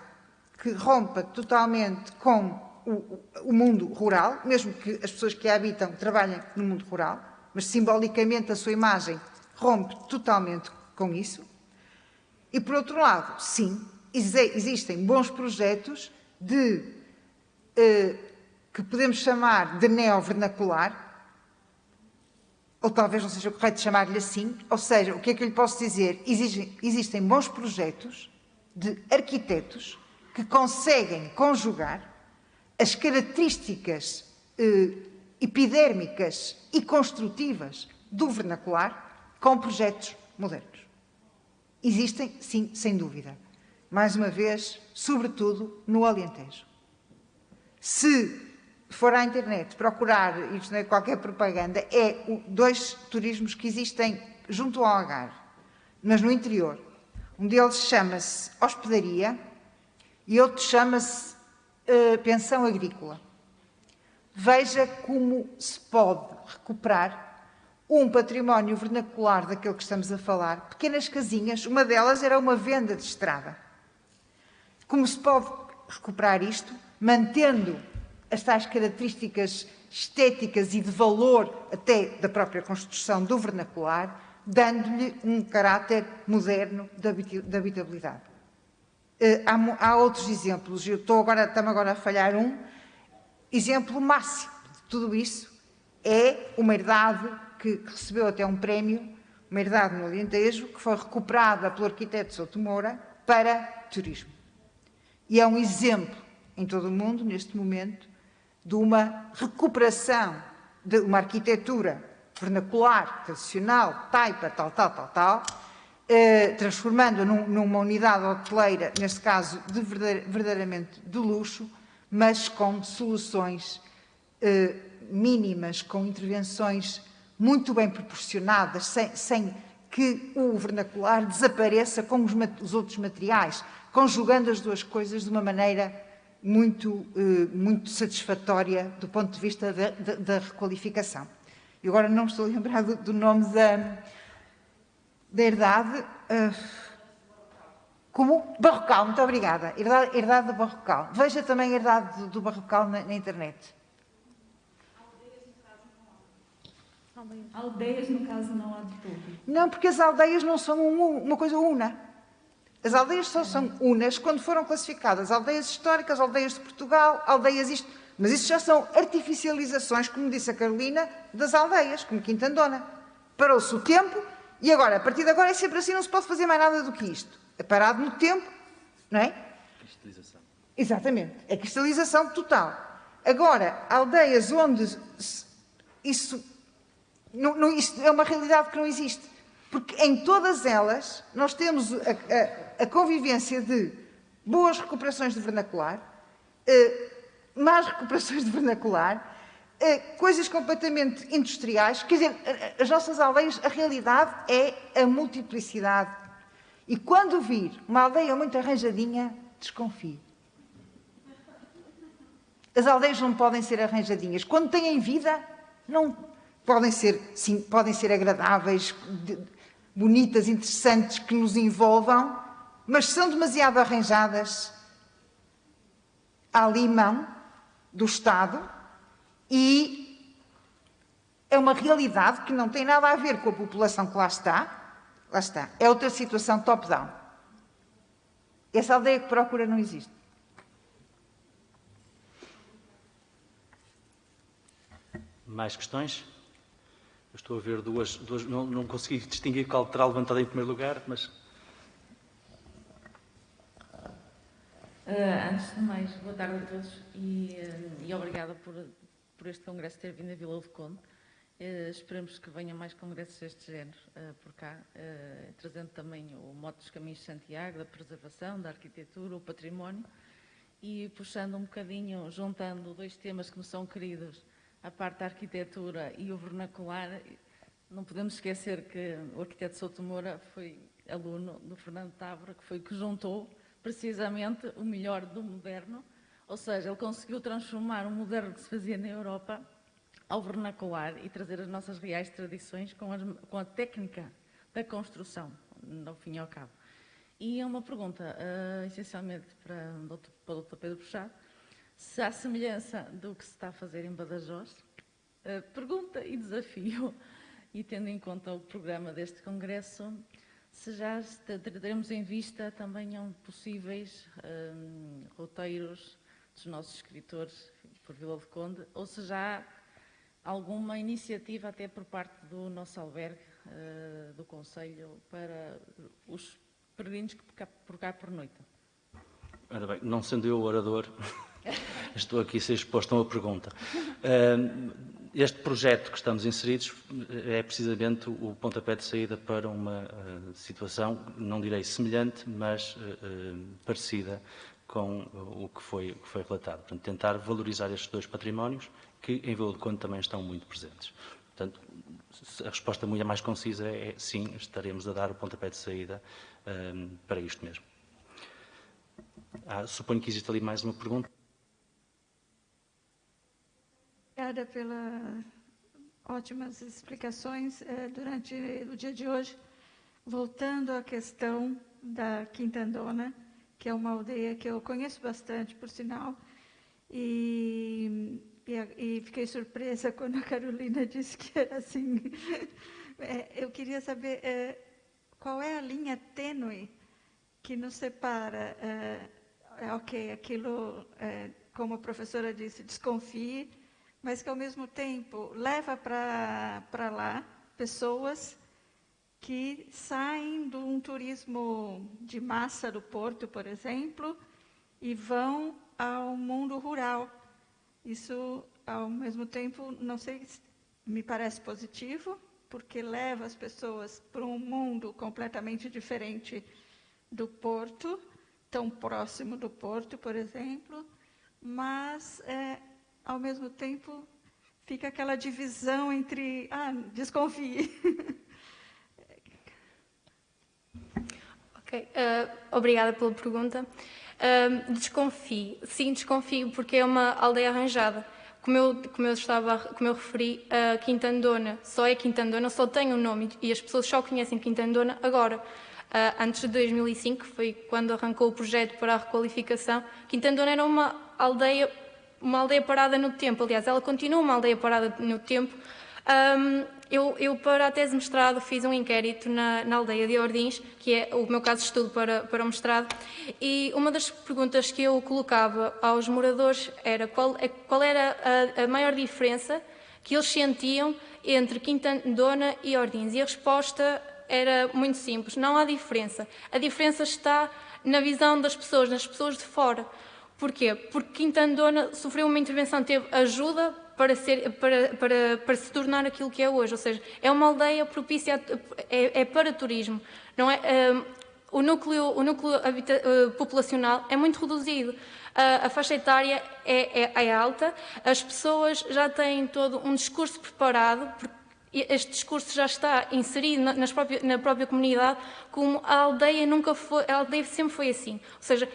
F: que rompa totalmente com o mundo rural, mesmo que as pessoas que a habitam trabalhem no mundo rural, mas simbolicamente a sua imagem rompe totalmente com isso. E, por outro lado, sim, existem bons projetos que podemos chamar de neo-vernacular, ou talvez não seja correto chamar-lhe assim, ou seja, o que é que eu lhe posso dizer? Existem bons projetos de arquitetos que conseguem conjugar as características epidérmicas e construtivas do vernacular com projetos modernos. Existem, sim, sem dúvida. Mais uma vez, sobretudo no Alentejo. Se for à internet procurar, isto não é qualquer propaganda, é dois turismos que existem junto ao Algarve, mas no interior. Um deles chama-se hospedaria e outro chama-se pensão agrícola. Veja como se pode recuperar um património vernacular daquele que estamos a falar. Pequenas casinhas, uma delas era uma venda de estrada. Como se pode recuperar isto, mantendo as tais características estéticas e de valor até da própria construção do vernacular, dando-lhe um caráter moderno de habitabilidade. Há outros exemplos, estamos agora a falhar um. Exemplo máximo de tudo isso é uma herdade que recebeu até um prémio, uma herdade no Alentejo, que foi recuperada pelo arquiteto Souto Moura para turismo. E é um exemplo em todo o mundo, neste momento, de uma recuperação de uma arquitetura vernacular, tradicional, taipa, tal, transformando-a numa unidade hoteleira, neste caso, verdadeiramente de luxo, mas com soluções mínimas, com intervenções muito bem proporcionadas, sem que o vernacular desapareça com os outros materiais, conjugando as duas coisas de uma maneira muito satisfatória do ponto de vista da requalificação. E agora não estou a lembrar do nome da herdade. Como? Barrocal, muito obrigada. Herdade do Barrocal. Veja também a herdade do Barrocal na internet.
O: Aldeias, no caso, não há de todo.
F: Não, porque as aldeias não são uma coisa una. As aldeias só são unas quando foram classificadas aldeias históricas, aldeias de Portugal, aldeias isto. Mas isto já são artificializações, como disse a Carolina, das aldeias, como Quintandona. Parou-se o tempo e agora, a partir de agora, é sempre assim, não se pode fazer mais nada do que isto. É parado no tempo, não é?
A: Cristalização.
F: Exatamente. É cristalização total. Agora, aldeias onde isso é uma realidade que não existe. Porque em todas elas nós temos a convivência de boas recuperações de vernacular, más recuperações de vernacular, coisas completamente industriais. Quer dizer, as nossas aldeias, a realidade é a multiplicidade. E quando vir uma aldeia muito arranjadinha, desconfie. As aldeias não podem ser arranjadinhas. Quando têm vida, não podem ser, sim, podem ser agradáveis, bonitas, interessantes, que nos envolvam, mas são demasiado arranjadas à limão do Estado e é uma realidade que não tem nada a ver com a população que lá está. Lá está. É outra situação top-down. Essa aldeia que procura não existe.
A: Mais questões? Eu estou a ver duas não consegui distinguir qual terá levantado em primeiro lugar, mas...
P: Antes de mais, boa tarde a todos e obrigada por este congresso ter vindo a Vila do Conde. Esperemos que venham mais congressos deste género por cá, trazendo também o mote dos caminhos de Santiago, da preservação, da arquitetura, o património e puxando um bocadinho, juntando dois temas que me são queridos, a parte da arquitetura e o vernacular. Não podemos esquecer que o arquiteto Souto Moura foi aluno do Fernando Távora, que foi o que juntou precisamente o melhor do moderno, ou seja, ele conseguiu transformar o moderno que se fazia na Europa ao vernacular e trazer as nossas reais tradições com a técnica da construção, ao fim e ao cabo. E é uma pergunta, essencialmente, para o Dr. Pedro Puxado, se há semelhança do que se está a fazer em Badajoz, pergunta e desafio, e tendo em conta o programa deste congresso, se já teremos em vista também possíveis roteiros dos nossos escritores por Vila do Conde, ou se já há alguma iniciativa até por parte do nosso albergue, do Conselho, para os peregrinos que por cá pernoitam.
A: Ora bem, não sendo eu o orador, estou aqui a ser exposto a uma pergunta. Este projeto que estamos inseridos é precisamente o pontapé de saída para uma situação, não direi semelhante, mas parecida com o que foi relatado. Portanto, tentar valorizar estes dois patrimónios que em Vila do Conde também estão muito presentes. Portanto, a resposta muito mais concisa é sim, estaremos a dar o pontapé de saída para isto mesmo. Suponho que existe ali mais uma pergunta.
Q: Obrigada pelas ótimas explicações durante o dia de hoje. Voltando à questão da Quintandona, que é uma aldeia que eu conheço bastante, por sinal, e fiquei surpresa quando a Carolina disse que era assim. Eu queria saber qual é a linha tênue que nos separa. Ok, aquilo, como a professora disse, desconfie, mas que, ao mesmo tempo, leva para lá pessoas que saem de um turismo de massa do Porto, por exemplo, e vão ao mundo rural. Isso, ao mesmo tempo, não sei, me parece positivo, porque leva as pessoas para um mundo completamente diferente do Porto, tão próximo do Porto, por exemplo, mas, ao mesmo tempo, fica aquela divisão entre, desconfie.
H: Ok, obrigada pela pergunta. Desconfio, sim, desconfio, porque é uma aldeia arranjada. Como eu referi, a Quintandona só é Quintandona, só tem um nome, e as pessoas só conhecem Quintandona agora. Antes de 2005, que foi quando arrancou o projeto para a requalificação, Quintandona era uma aldeia parada no tempo. Aliás, ela continua uma aldeia parada no tempo. Eu para a tese de mestrado, fiz um inquérito na aldeia de Ordins, que é o meu caso de estudo para o mestrado, e uma das perguntas que eu colocava aos moradores era qual era a maior diferença que eles sentiam entre Quintandona e Ordins. E a resposta era muito simples: não há diferença. A diferença está na visão das pessoas, nas pessoas de fora. Porquê? Porque Quintandona sofreu uma intervenção, teve ajuda para se tornar aquilo que é hoje. Ou seja, é uma aldeia propícia, é para turismo. Não é, o núcleo populacional é muito reduzido. A faixa etária é alta, as pessoas já têm todo um discurso preparado, porque este discurso já está inserido na própria comunidade, como a aldeia sempre foi assim. Ou seja,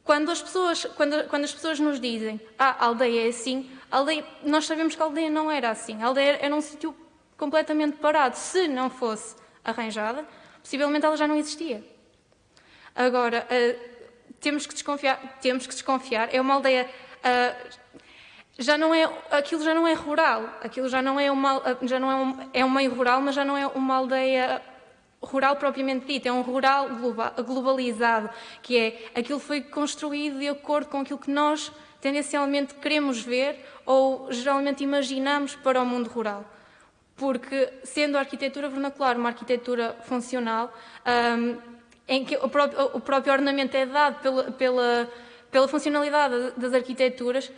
H: quando as pessoas nos dizem a aldeia é assim, nós sabemos que a aldeia não era assim. A aldeia era um sítio completamente parado. Se não fosse arranjada, possivelmente ela já não existia. Agora, temos que desconfiar. É uma aldeia... aquilo já não é rural, aquilo já não é um meio rural, mas já não é uma aldeia rural propriamente dita, é um rural globalizado, que é aquilo que foi construído de acordo com aquilo que nós tendencialmente queremos ver ou geralmente imaginamos para o mundo rural. Porque, sendo a arquitetura vernacular uma arquitetura funcional, em que o próprio ornamento é dado pela funcionalidade das arquiteturas,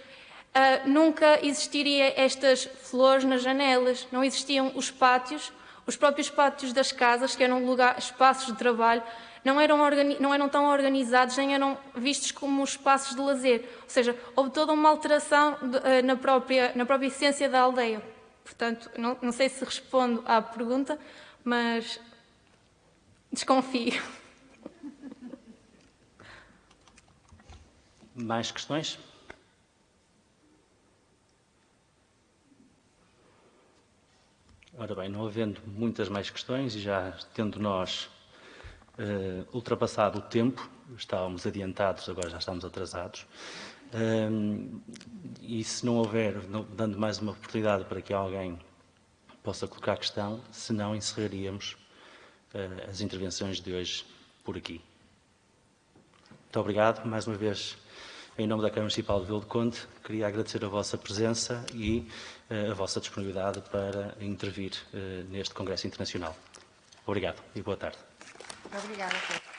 H: nunca existiria estas flores nas janelas, não existiam os pátios, os próprios pátios das casas, que eram espaços de trabalho, não eram tão organizados, nem eram vistos como espaços de lazer. Ou seja, houve toda uma alteração na própria essência da aldeia. Portanto, não sei se respondo à pergunta, mas desconfio.
A: Mais questões? Ora bem, não havendo muitas mais questões e já tendo nós ultrapassado o tempo, estávamos adiantados, agora já estamos atrasados, e se não houver, dando mais uma oportunidade para que alguém possa colocar questão, se não, encerraríamos as intervenções de hoje por aqui. Muito obrigado, mais uma vez, em nome da Câmara Municipal de Vila do Conde, queria agradecer a vossa presença e a vossa disponibilidade para intervir neste Congresso Internacional. Obrigado e boa tarde.
F: Obrigada.